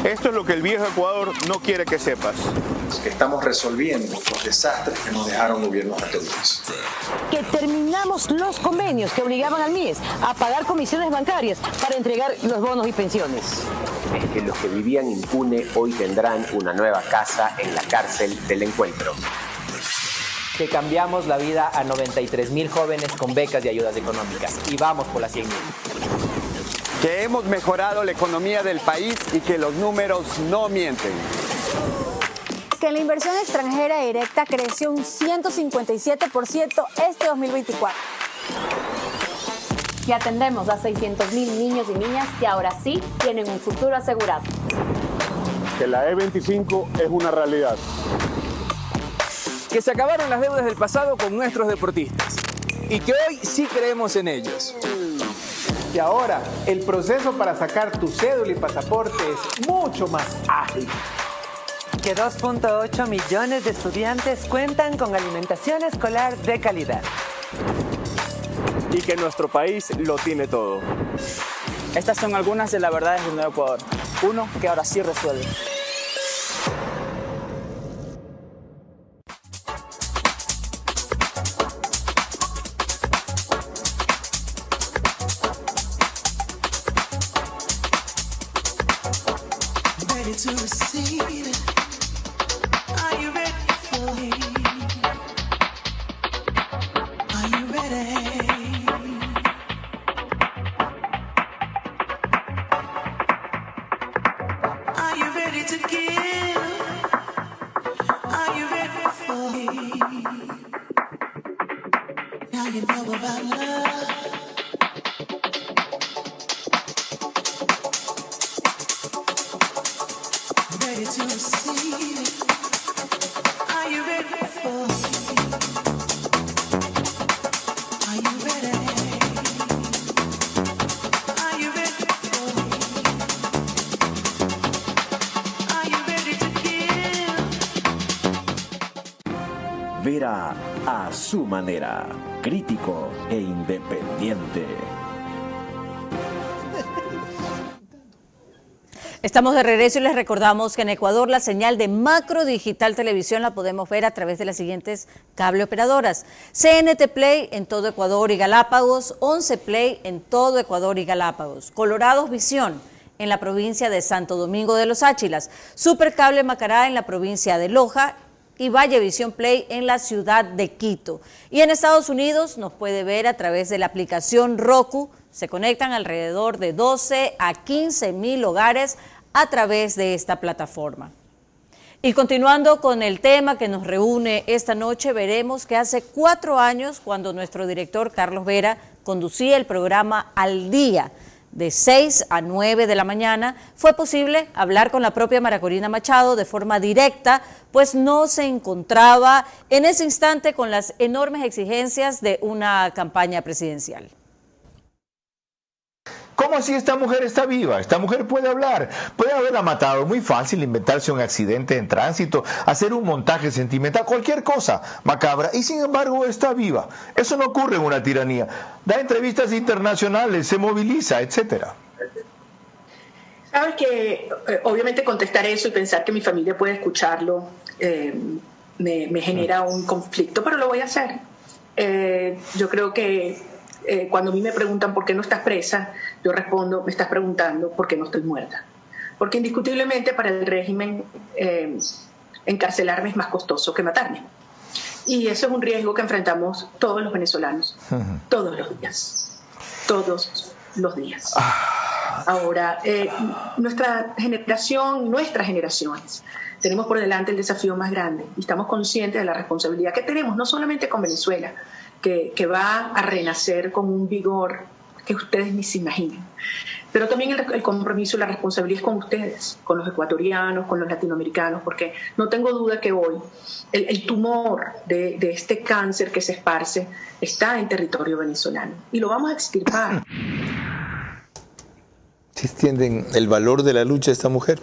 Speaker 19: Esto es lo que el viejo Ecuador no quiere que sepas.
Speaker 20: Estamos resolviendo los desastres que nos dejaron gobiernos anteriores.
Speaker 21: Que terminamos los convenios que obligaban al MIES a pagar comisiones bancarias para entregar los bonos y pensiones.
Speaker 22: Es que los que vivían impune hoy tendrán una nueva casa en la cárcel del Encuentro.
Speaker 23: Que cambiamos la vida a 93,000 jóvenes con becas y ayudas económicas. Y vamos por las 100,000.
Speaker 19: Que hemos mejorado la economía del país y que los números no mienten.
Speaker 24: Que la inversión extranjera directa creció un 157% este 2024.
Speaker 25: Que atendemos a 600,000 niños y niñas que ahora sí tienen un futuro asegurado.
Speaker 19: Que la E25 es una realidad.
Speaker 26: Que se acabaron las deudas del pasado con nuestros deportistas y que hoy sí creemos en ellos.
Speaker 27: Y ahora el proceso para sacar tu cédula y pasaporte es mucho más ágil.
Speaker 28: Que 2.8 millones de estudiantes cuentan con alimentación escolar de calidad.
Speaker 19: Y que nuestro país lo tiene todo.
Speaker 4: Estas son algunas de las verdades del nuevo Ecuador. Uno que ahora sí resuelve.
Speaker 1: Vera a su manera, crítico e independiente.
Speaker 11: Estamos de regreso y les recordamos que en Ecuador la señal de Macro Digital Televisión la podemos ver a través de las siguientes cable operadoras: CNT Play en todo Ecuador y Galápagos, 11 Play en todo Ecuador y Galápagos, Colorados Visión en la provincia de Santo Domingo de los Áchilas, Supercable Macará en la provincia de Loja y Vallevisión Play en la ciudad de Quito. Y en Estados Unidos nos puede ver a través de la aplicación Roku. Se conectan alrededor de 12 a 15 mil hogares a través de esta plataforma. Y continuando con el tema que nos reúne esta noche, veremos que hace 4 años, cuando nuestro director Carlos Vera conducía el programa Al Día, de 6 a 9 de la mañana, fue posible hablar con la propia María Corina Machado de forma directa, pues no se encontraba en ese instante con las enormes exigencias de una campaña presidencial.
Speaker 6: ¿Cómo así esta mujer está viva? Esta mujer puede hablar, puede haberla matado, muy fácil inventarse un accidente en tránsito, hacer un montaje sentimental, cualquier cosa macabra, y sin embargo está viva. Eso no ocurre en una tiranía. Da entrevistas internacionales, se moviliza, etcétera.
Speaker 2: Sabes que obviamente contestar eso y pensar que mi familia puede escucharlo me genera un conflicto, pero lo voy a hacer. Yo creo que cuando a mí me preguntan por qué no estás presa, yo respondo, me estás preguntando por qué no estoy muerta. Porque indiscutiblemente para el régimen encarcelarme es más costoso que matarme. Y eso es un riesgo que enfrentamos todos los venezolanos, todos los días. Todos los días. Ahora, nuestras generaciones, tenemos por delante el desafío más grande y estamos conscientes de la responsabilidad que tenemos, no solamente con Venezuela, que va a renacer con un vigor que ustedes ni se imaginan, pero también el compromiso y la responsabilidad es con ustedes, con los ecuatorianos, con los latinoamericanos, porque no tengo duda que hoy el tumor de este cáncer que se esparce está en territorio venezolano y lo vamos a extirpar.
Speaker 6: ¿Sí entienden el valor de la lucha de esta mujer?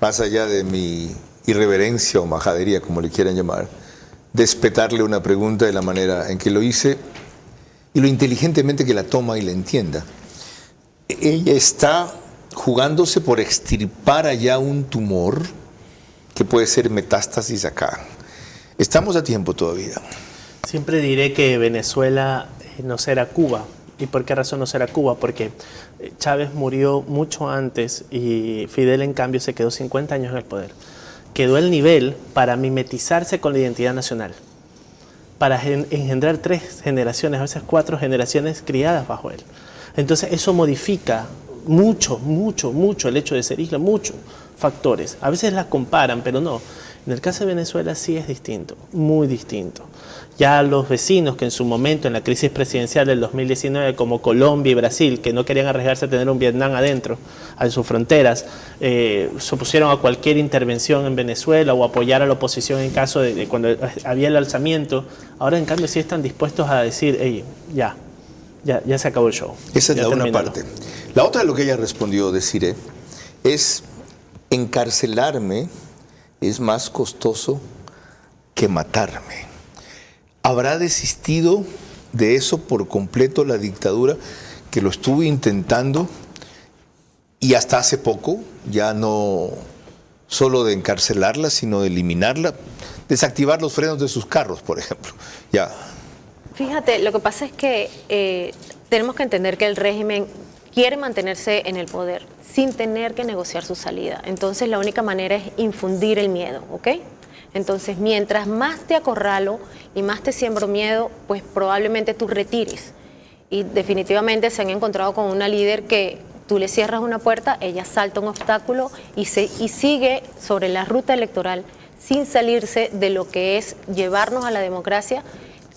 Speaker 6: Más allá de mi irreverencia o majadería, como le quieran llamar, despetarle una pregunta de la manera en que lo hice y lo inteligentemente que la toma y la entienda. Ella está jugándose por extirpar allá un tumor que puede ser metástasis acá. Estamos a tiempo todavía.
Speaker 10: Siempre diré que Venezuela no será Cuba. ¿Y por qué razón no será Cuba? Porque Chávez murió mucho antes y Fidel, en cambio, se quedó 50 años en el poder. Quedó el nivel para mimetizarse con la identidad nacional, para engendrar 3 generaciones, a veces 4 generaciones criadas bajo él. Entonces eso modifica mucho el hecho de ser isla, muchos factores. A veces las comparan, pero no. En el caso de Venezuela sí es distinto, muy distinto. Ya los vecinos que en su momento, en la crisis presidencial del 2019, como Colombia y Brasil, que no querían arriesgarse a tener un Vietnam adentro, en sus fronteras, se opusieron a cualquier intervención en Venezuela o apoyar a la oposición en caso de cuando había el alzamiento. Ahora, en cambio, sí están dispuestos a decir, hey, ya se acabó el show.
Speaker 6: Esa es
Speaker 10: ya
Speaker 6: la una
Speaker 10: terminó.
Speaker 6: parte. La otra de lo que ella respondió, deciré, es encarcelarme es más costoso que matarme. ¿Habrá desistido de eso por completo la dictadura, que lo estuvo intentando y hasta hace poco, ya no solo de encarcelarla, sino de eliminarla, desactivar los frenos de sus carros, por ejemplo? Ya.
Speaker 9: Fíjate, lo que pasa es que tenemos que entender que el régimen quiere mantenerse en el poder sin tener que negociar su salida. Entonces la única manera es infundir el miedo, ¿ok? Entonces mientras más te acorralo y más te siembro miedo, pues probablemente tú retires. Y definitivamente se han encontrado con una líder que tú le cierras una puerta, ella salta un obstáculo y sigue sobre la ruta electoral sin salirse de lo que es llevarnos a la democracia,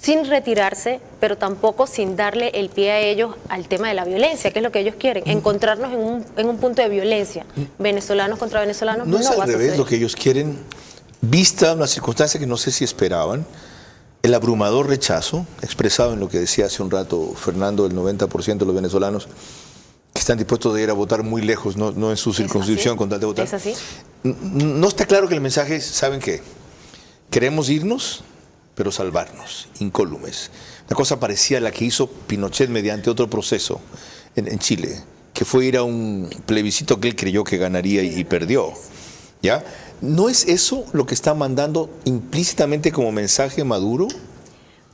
Speaker 9: sin retirarse, pero tampoco sin darle el pie a ellos al tema de la violencia, que es lo que ellos quieren, encontrarnos en un punto de violencia. Venezolanos contra venezolanos
Speaker 6: no es al
Speaker 9: va a
Speaker 6: revés
Speaker 9: suceder.
Speaker 6: lo que ellos quieren, vista una circunstancia que no sé si esperaban, el abrumador rechazo, expresado en lo que decía hace un rato Fernando, el 90% de los venezolanos que están dispuestos de ir a votar muy lejos, no en su circunscripción con tal de votar.
Speaker 9: ¿Es así?
Speaker 6: No está claro que el mensaje es, ¿saben qué? Queremos irnos, pero salvarnos, incólumes. La cosa parecía la que hizo Pinochet mediante otro proceso en Chile, que fue ir a un plebiscito que él creyó que ganaría y perdió. ¿Ya? ¿No es eso lo que está mandando implícitamente como mensaje Maduro?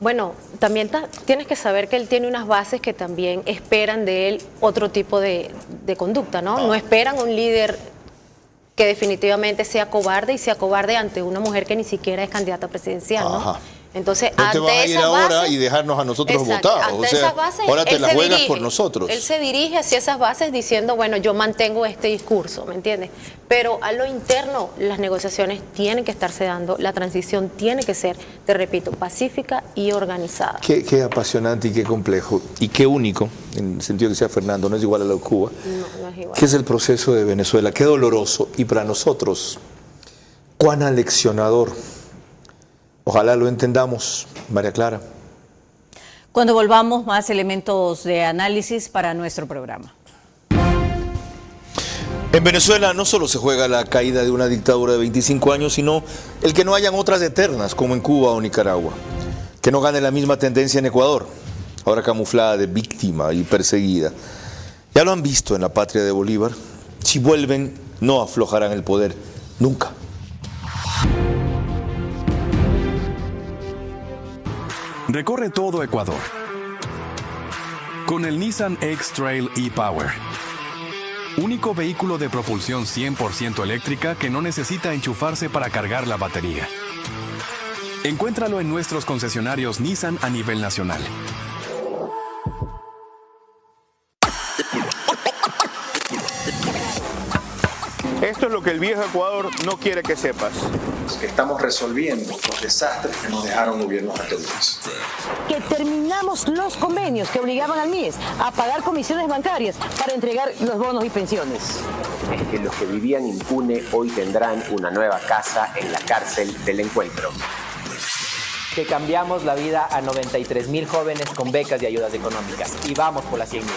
Speaker 9: Bueno, también tienes que saber que él tiene unas bases que también esperan de él otro tipo de conducta, ¿no? No esperan un líder que definitivamente sea cobarde y sea cobarde ante una mujer que ni siquiera es candidata presidencial, ¿no?
Speaker 6: Ajá.
Speaker 9: Entonces,
Speaker 6: No te vas a ir
Speaker 9: esas
Speaker 6: ahora
Speaker 9: bases,
Speaker 6: y dejarnos a nosotros
Speaker 9: exacto,
Speaker 6: votados.
Speaker 9: ante
Speaker 6: O sea,
Speaker 9: esas bases,
Speaker 6: ahora te
Speaker 9: él
Speaker 6: la
Speaker 9: se
Speaker 6: juegas
Speaker 9: dirige,
Speaker 6: por nosotros.
Speaker 9: Él se dirige hacia esas bases diciendo, bueno, yo mantengo este discurso, ¿me entiendes? Pero a lo interno, las negociaciones tienen que estarse dando, la transición tiene que ser, te repito, pacífica y organizada.
Speaker 6: Qué apasionante y qué complejo y qué único, en el sentido que sea Fernando, no es igual a lo de Cuba.
Speaker 9: No es igual.
Speaker 6: ¿Qué es el proceso de Venezuela? Qué doloroso y para nosotros, cuán aleccionador. Ojalá lo entendamos, María Clara.
Speaker 11: Cuando volvamos, más elementos de análisis para nuestro programa.
Speaker 6: En Venezuela no solo se juega la caída de una dictadura de 25 años, sino el que no hayan otras eternas, como en Cuba o Nicaragua. Que no gane la misma tendencia en Ecuador, ahora camuflada de víctima y perseguida. Ya lo han visto en la patria de Bolívar. Si vuelven, no aflojarán el poder, nunca.
Speaker 16: Recorre todo Ecuador con el Nissan X-Trail e-Power. Único vehículo de propulsión 100% eléctrica que no necesita enchufarse para cargar la batería. Encuéntralo en nuestros concesionarios Nissan a nivel nacional.
Speaker 5: Esto es lo que el viejo Ecuador no quiere que sepas.
Speaker 20: Que estamos resolviendo los desastres que nos dejaron gobiernos anteriores.
Speaker 21: Que terminamos los convenios que obligaban al MIES a pagar comisiones bancarias para entregar los bonos y pensiones.
Speaker 22: Que los que vivían impune hoy tendrán una nueva casa en la cárcel del Encuentro.
Speaker 23: Que cambiamos la vida a 93,000 jóvenes con becas y ayudas económicas. Y vamos por las 100,000.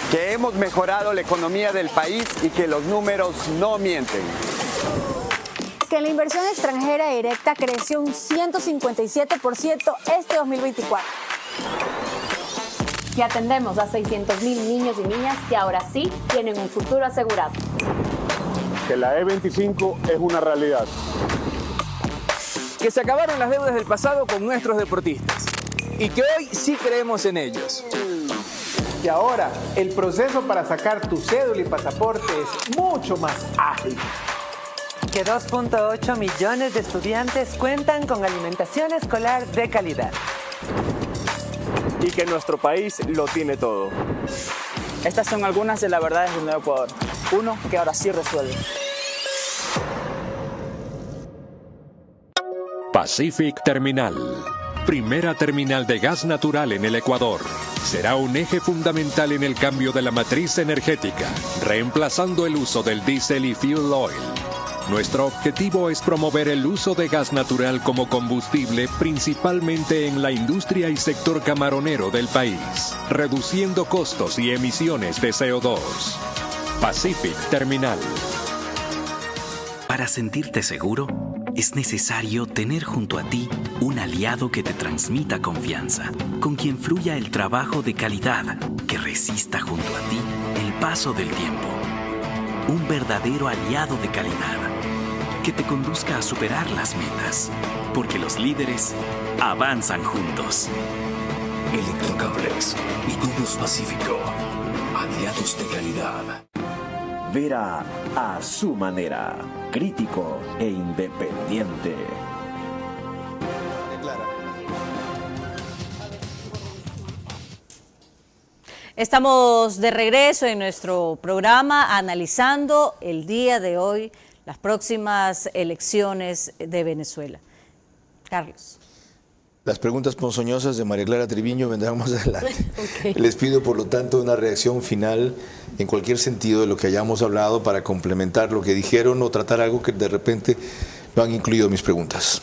Speaker 19: Que hemos mejorado la economía del país y que los números no mienten.
Speaker 24: Que la inversión extranjera directa creció un 157% este 2024.
Speaker 25: Que atendemos a 600,000 niños y niñas que ahora sí tienen un futuro asegurado.
Speaker 27: Que la E25 es una realidad.
Speaker 26: Que se acabaron las deudas del pasado con nuestros deportistas y que hoy sí creemos en ellos.
Speaker 27: Y ahora el proceso para sacar tu cédula y pasaporte es mucho más ágil.
Speaker 28: Que 2.8 millones de estudiantes cuentan con alimentación escolar de calidad.
Speaker 27: Y que nuestro país lo tiene todo.
Speaker 4: Estas son algunas de las verdades del nuevo Ecuador. Uno que ahora sí resuelve.
Speaker 7: Pacific Terminal, primera terminal de gas natural en el Ecuador. Será un eje fundamental en el cambio de la matriz energética, reemplazando el uso del diésel y fuel oil. Nuestro objetivo es promover el uso de gas natural como combustible principalmente en la industria y sector camaronero del país, reduciendo costos y emisiones de CO2. Pacific Terminal.
Speaker 8: Para sentirte seguro, es necesario tener junto a ti un aliado que te transmita confianza, con quien fluya el trabajo de calidad, que resista junto a ti el paso del tiempo. Un verdadero aliado de calidad, que te conduzca a superar las metas, porque los líderes avanzan juntos.
Speaker 12: Electrocables y Tubos Pacífico, aliados de calidad.
Speaker 1: Vera a su manera, crítico e independiente.
Speaker 11: Estamos de regreso en nuestro programa analizando el día de hoy las próximas elecciones de Venezuela. Carlos.
Speaker 6: Las preguntas ponzoñosas de María Clara Triviño vendrán más adelante.
Speaker 9: Okay.
Speaker 6: Les pido, por lo tanto, una reacción final en cualquier sentido de lo que hayamos hablado para complementar lo que dijeron o tratar algo que de repente no han incluido mis preguntas.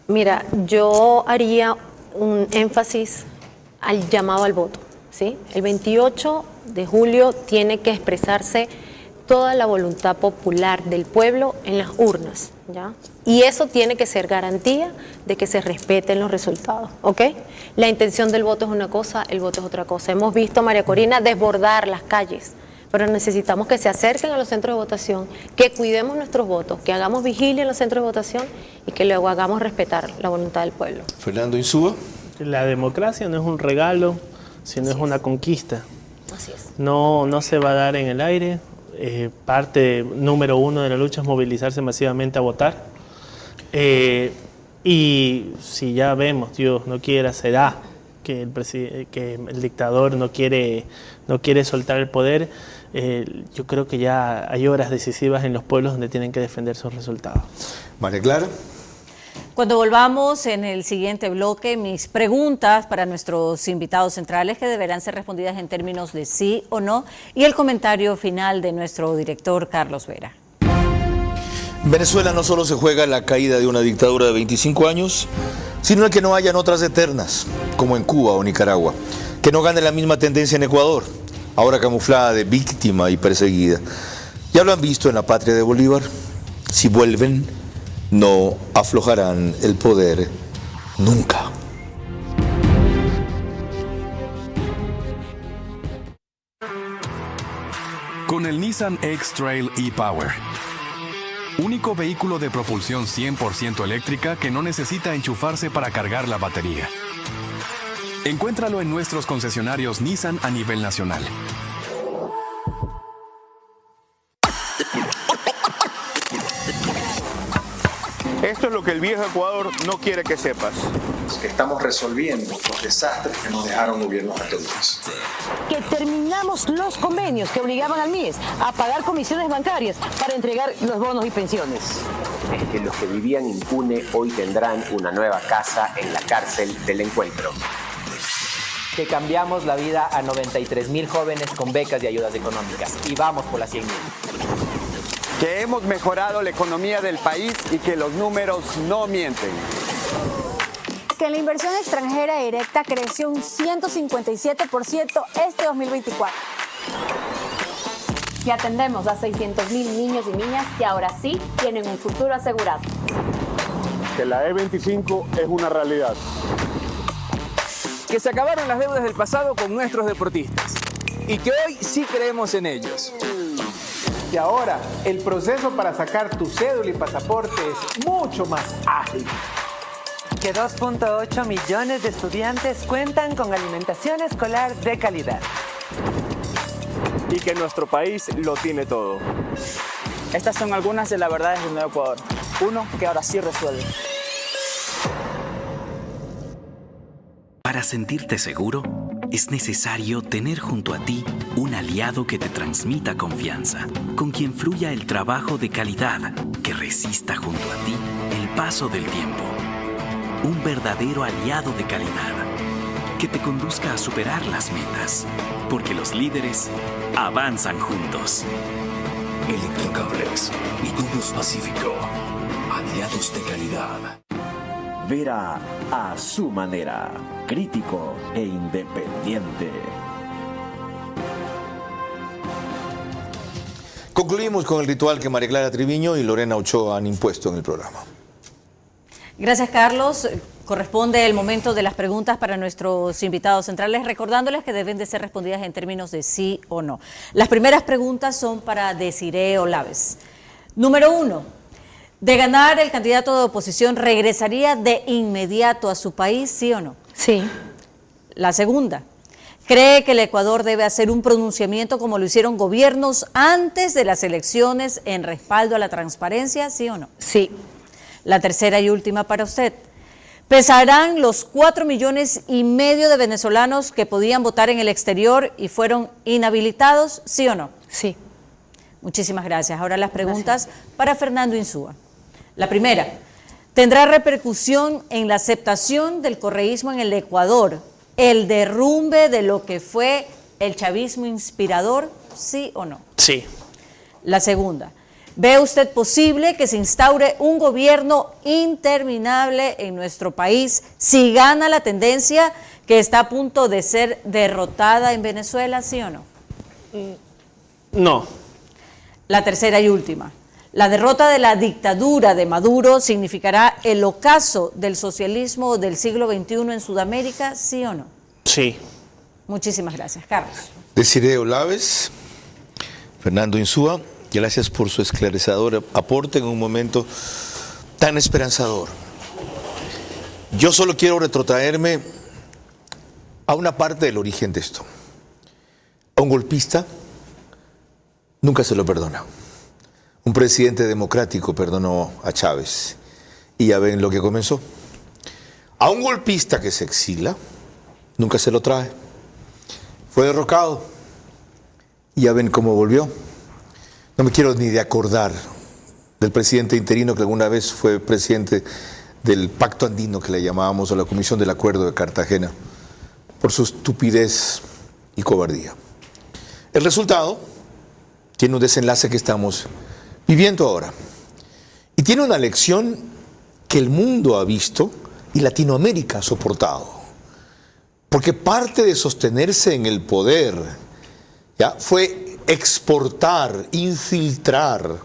Speaker 9: Mira, yo haría un énfasis al llamado al voto, ¿sí? El 28 de julio tiene que expresarse toda la voluntad popular del pueblo en las urnas, ¿ya? Y eso tiene que ser garantía de que se respeten los resultados, ¿ok? La intención del voto es una cosa, el voto es otra cosa. Hemos visto, María Corina, desbordar las calles, pero necesitamos que se acerquen a los centros de votación, que cuidemos nuestros votos, que hagamos vigilia en los centros de votación y que luego hagamos respetar la voluntad del pueblo.
Speaker 6: Fernando Insúa.
Speaker 2: La democracia no es un regalo, sino es una conquista.
Speaker 9: Así es.
Speaker 2: No se va a dar en el aire. Parte número uno de la lucha es movilizarse masivamente a votar. Y si ya vemos, Dios no quiera, será que el dictador no quiere soltar el poder, yo creo que ya hay horas decisivas en los pueblos donde tienen que defender sus resultados.
Speaker 6: María Clara.
Speaker 11: Cuando volvamos en el siguiente bloque, mis preguntas para nuestros invitados centrales que deberán ser respondidas en términos de sí o no y el comentario final de nuestro director Carlos Vera.
Speaker 6: En Venezuela no solo se juega la caída de una dictadura de 25 años, sino el que no hayan otras eternas, como en Cuba o Nicaragua, que no gane la misma tendencia en Ecuador, ahora camuflada de víctima y perseguida. Ya lo han visto en la patria de Bolívar. Si vuelven, no aflojarán el poder nunca.
Speaker 16: Con el Nissan X-Trail e-Power. Único vehículo de propulsión 100% eléctrica que no necesita enchufarse para cargar la batería. Encuéntralo en nuestros concesionarios Nissan a nivel nacional.
Speaker 5: Esto es lo que el viejo Ecuador no quiere que sepas.
Speaker 20: Que estamos resolviendo los desastres que nos dejaron gobiernos anteriores.
Speaker 21: Que terminamos los convenios que obligaban al MIES a pagar comisiones bancarias para entregar los bonos y pensiones.
Speaker 22: Que los que vivían impune hoy tendrán una nueva casa en la cárcel del Encuentro.
Speaker 23: Que cambiamos la vida a 93,000 jóvenes con becas y ayudas económicas. Y vamos por las 100,000.
Speaker 19: Que hemos mejorado la economía del país y que los números no mienten.
Speaker 24: Que la inversión extranjera directa creció un 157% este 2024.
Speaker 25: Y atendemos a 600,000 niños y niñas que ahora sí tienen un futuro asegurado.
Speaker 5: Que la E25 es una realidad.
Speaker 26: Que se acabaron las deudas del pasado con nuestros deportistas y que hoy sí creemos en ellos.
Speaker 27: Y ahora el proceso para sacar tu cédula y pasaporte es mucho más ágil.
Speaker 28: Que 2.8 millones de estudiantes cuentan con alimentación escolar de calidad.
Speaker 26: Y que nuestro país lo tiene todo.
Speaker 4: Estas son algunas de las verdades del nuevo Ecuador. Uno que ahora sí resuelve.
Speaker 8: Para sentirte seguro, es necesario tener junto a ti un aliado que te transmita confianza, con quien fluya el trabajo de calidad, que resista junto a ti el paso del tiempo. Un verdadero aliado de calidad, que te conduzca a superar las metas, porque los líderes avanzan juntos.
Speaker 12: Electrocables y Tubos Pacífico, aliados de calidad.
Speaker 1: Vera a su manera, crítico e independiente.
Speaker 6: Concluimos con el ritual que María Clara Triviño y Lorena Ochoa han impuesto en el programa.
Speaker 11: Gracias, Carlos. Corresponde el momento de las preguntas para nuestros invitados centrales, recordándoles que deben de ser respondidas en términos de sí o no. Las primeras preguntas son para Desiree Olaves. Número 1. De ganar, el candidato de oposición regresaría de inmediato a su país, ¿sí o no?
Speaker 9: Sí.
Speaker 11: La segunda. ¿Cree que el Ecuador debe hacer un pronunciamiento como lo hicieron gobiernos antes de las elecciones en respaldo a la transparencia, sí o no?
Speaker 9: Sí.
Speaker 11: La tercera y última para usted. ¿Pesarán los 4,5 millones de venezolanos que podían votar en el exterior y fueron inhabilitados, sí o no?
Speaker 9: Sí.
Speaker 11: Muchísimas gracias. Ahora las preguntas para Fernando Insúa. La primera, ¿Tendrá repercusión en la aceptación del correísmo en el Ecuador? ¿El derrumbe de lo que fue el chavismo inspirador? ¿Sí o no?
Speaker 2: Sí.
Speaker 11: La segunda, ¿ve usted posible que se instaure un gobierno interminable en nuestro país si gana la tendencia que está a punto de ser derrotada en Venezuela, sí o no?
Speaker 2: No.
Speaker 11: La tercera y última, ¿la derrota de la dictadura de Maduro significará el ocaso del socialismo del siglo XXI en Sudamérica, sí o no?
Speaker 2: Sí.
Speaker 11: Muchísimas gracias. Carlos.
Speaker 6: Desiree Olaves, Fernando Insúa, gracias por su esclarecedor aporte en un momento tan esperanzador. Yo solo quiero retrotraerme a una parte del origen de esto. A un golpista nunca se lo perdona. Un presidente democrático perdonó a Chávez y ya ven lo que comenzó. A un golpista que se exila nunca se lo trae. Fue derrocado y ya ven cómo volvió. No me quiero ni de acordar del presidente interino que alguna vez fue presidente del Pacto Andino, que le llamábamos, a la Comisión del Acuerdo de Cartagena, por su estupidez y cobardía. El resultado tiene un desenlace que estamos viviendo ahora. Y tiene una lección que el mundo ha visto y Latinoamérica ha soportado. Porque parte de sostenerse en el poder, ¿ya?, fue exportar, infiltrar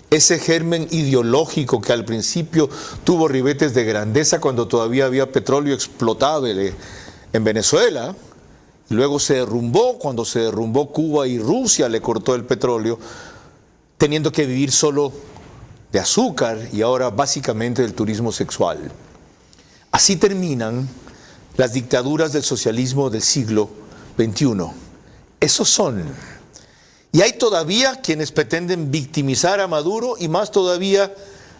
Speaker 6: ese germen ideológico que al principio tuvo ribetes de grandeza cuando todavía había petróleo explotable en Venezuela. Y luego se derrumbó, cuando se derrumbó Cuba y Rusia le cortó el petróleo, teniendo que vivir solo de azúcar y ahora básicamente del turismo sexual. Así terminan las dictaduras del socialismo del siglo XXI. Esos son. Y hay todavía quienes pretenden victimizar a Maduro y más todavía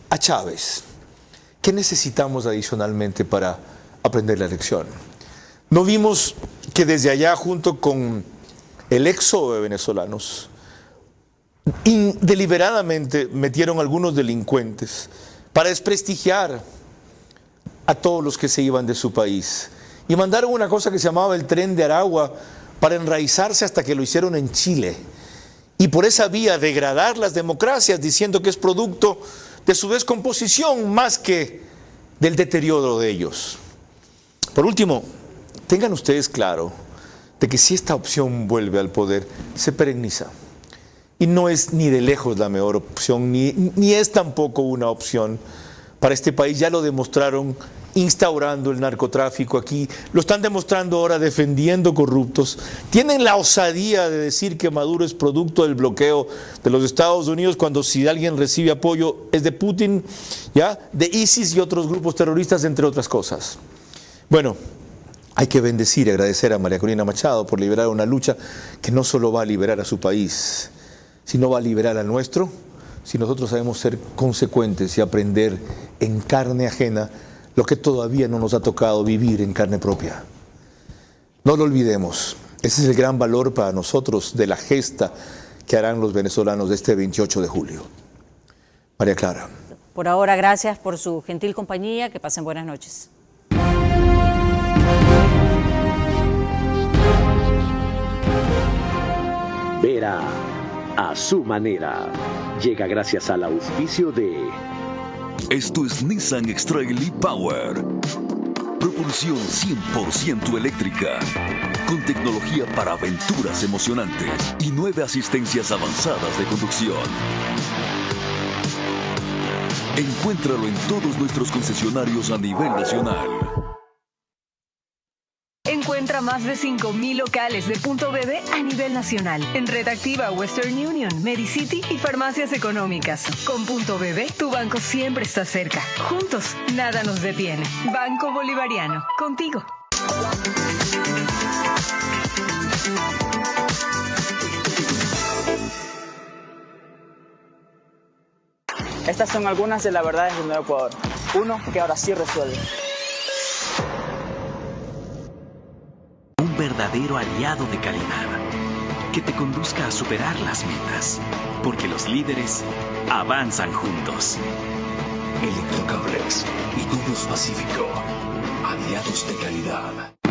Speaker 6: a Chávez. ¿Qué necesitamos adicionalmente para aprender la lección? ¿No vimos que desde allá, junto con el éxodo de venezolanos, deliberadamente metieron algunos delincuentes para desprestigiar a todos los que se iban de su país? Y mandaron una cosa que se llamaba el Tren de Aragua para enraizarse hasta que lo hicieron en Chile. Y por esa vía degradar las democracias, diciendo que es producto de su descomposición más que del deterioro de ellos. Por último, tengan ustedes claro de que si esta opción vuelve al poder, se perenniza. Y no es ni de lejos la mejor opción, ni es tampoco una opción para este país. Ya lo demostraron instaurando el narcotráfico aquí, lo están demostrando ahora defendiendo corruptos. Tienen la osadía de decir que Maduro es producto del bloqueo de los Estados Unidos, cuando si alguien recibe apoyo es de Putin, ¿ya?, de ISIS y otros grupos terroristas, entre otras cosas. Bueno, hay que bendecir y agradecer a María Corina Machado por liberar una lucha que no solo va a liberar a su país, sino va a liberar al nuestro, si nosotros sabemos ser consecuentes y aprender en carne ajena lo que todavía no nos ha tocado vivir en carne propia. No lo olvidemos. Ese es el gran valor para nosotros de la gesta que harán los venezolanos de este 28 de julio. María Clara.
Speaker 11: Por ahora, gracias por su gentil compañía. Que pasen buenas noches.
Speaker 1: Verá a su manera. Llega gracias al auspicio de...
Speaker 3: Esto es Nissan X-Trail e-Power. Propulsión 100% eléctrica, con tecnología para aventuras emocionantes y 9 asistencias avanzadas de conducción. Encuéntralo en todos nuestros concesionarios a nivel nacional.
Speaker 7: Encuentra más de 5,000 locales de Punto BB a nivel nacional. En Red Activa, Western Union, Medicity y farmacias económicas. Con Punto BB, tu banco siempre está cerca. Juntos, nada nos detiene. Banco Bolivariano, contigo.
Speaker 4: Estas son algunas de las verdades del Nuevo Ecuador. Uno, que ahora sí resuelve.
Speaker 8: Un verdadero aliado de calidad que te conduzca a superar las metas, porque los líderes avanzan juntos.
Speaker 12: Electrocables y Tubos Pacífico. Aliados de calidad.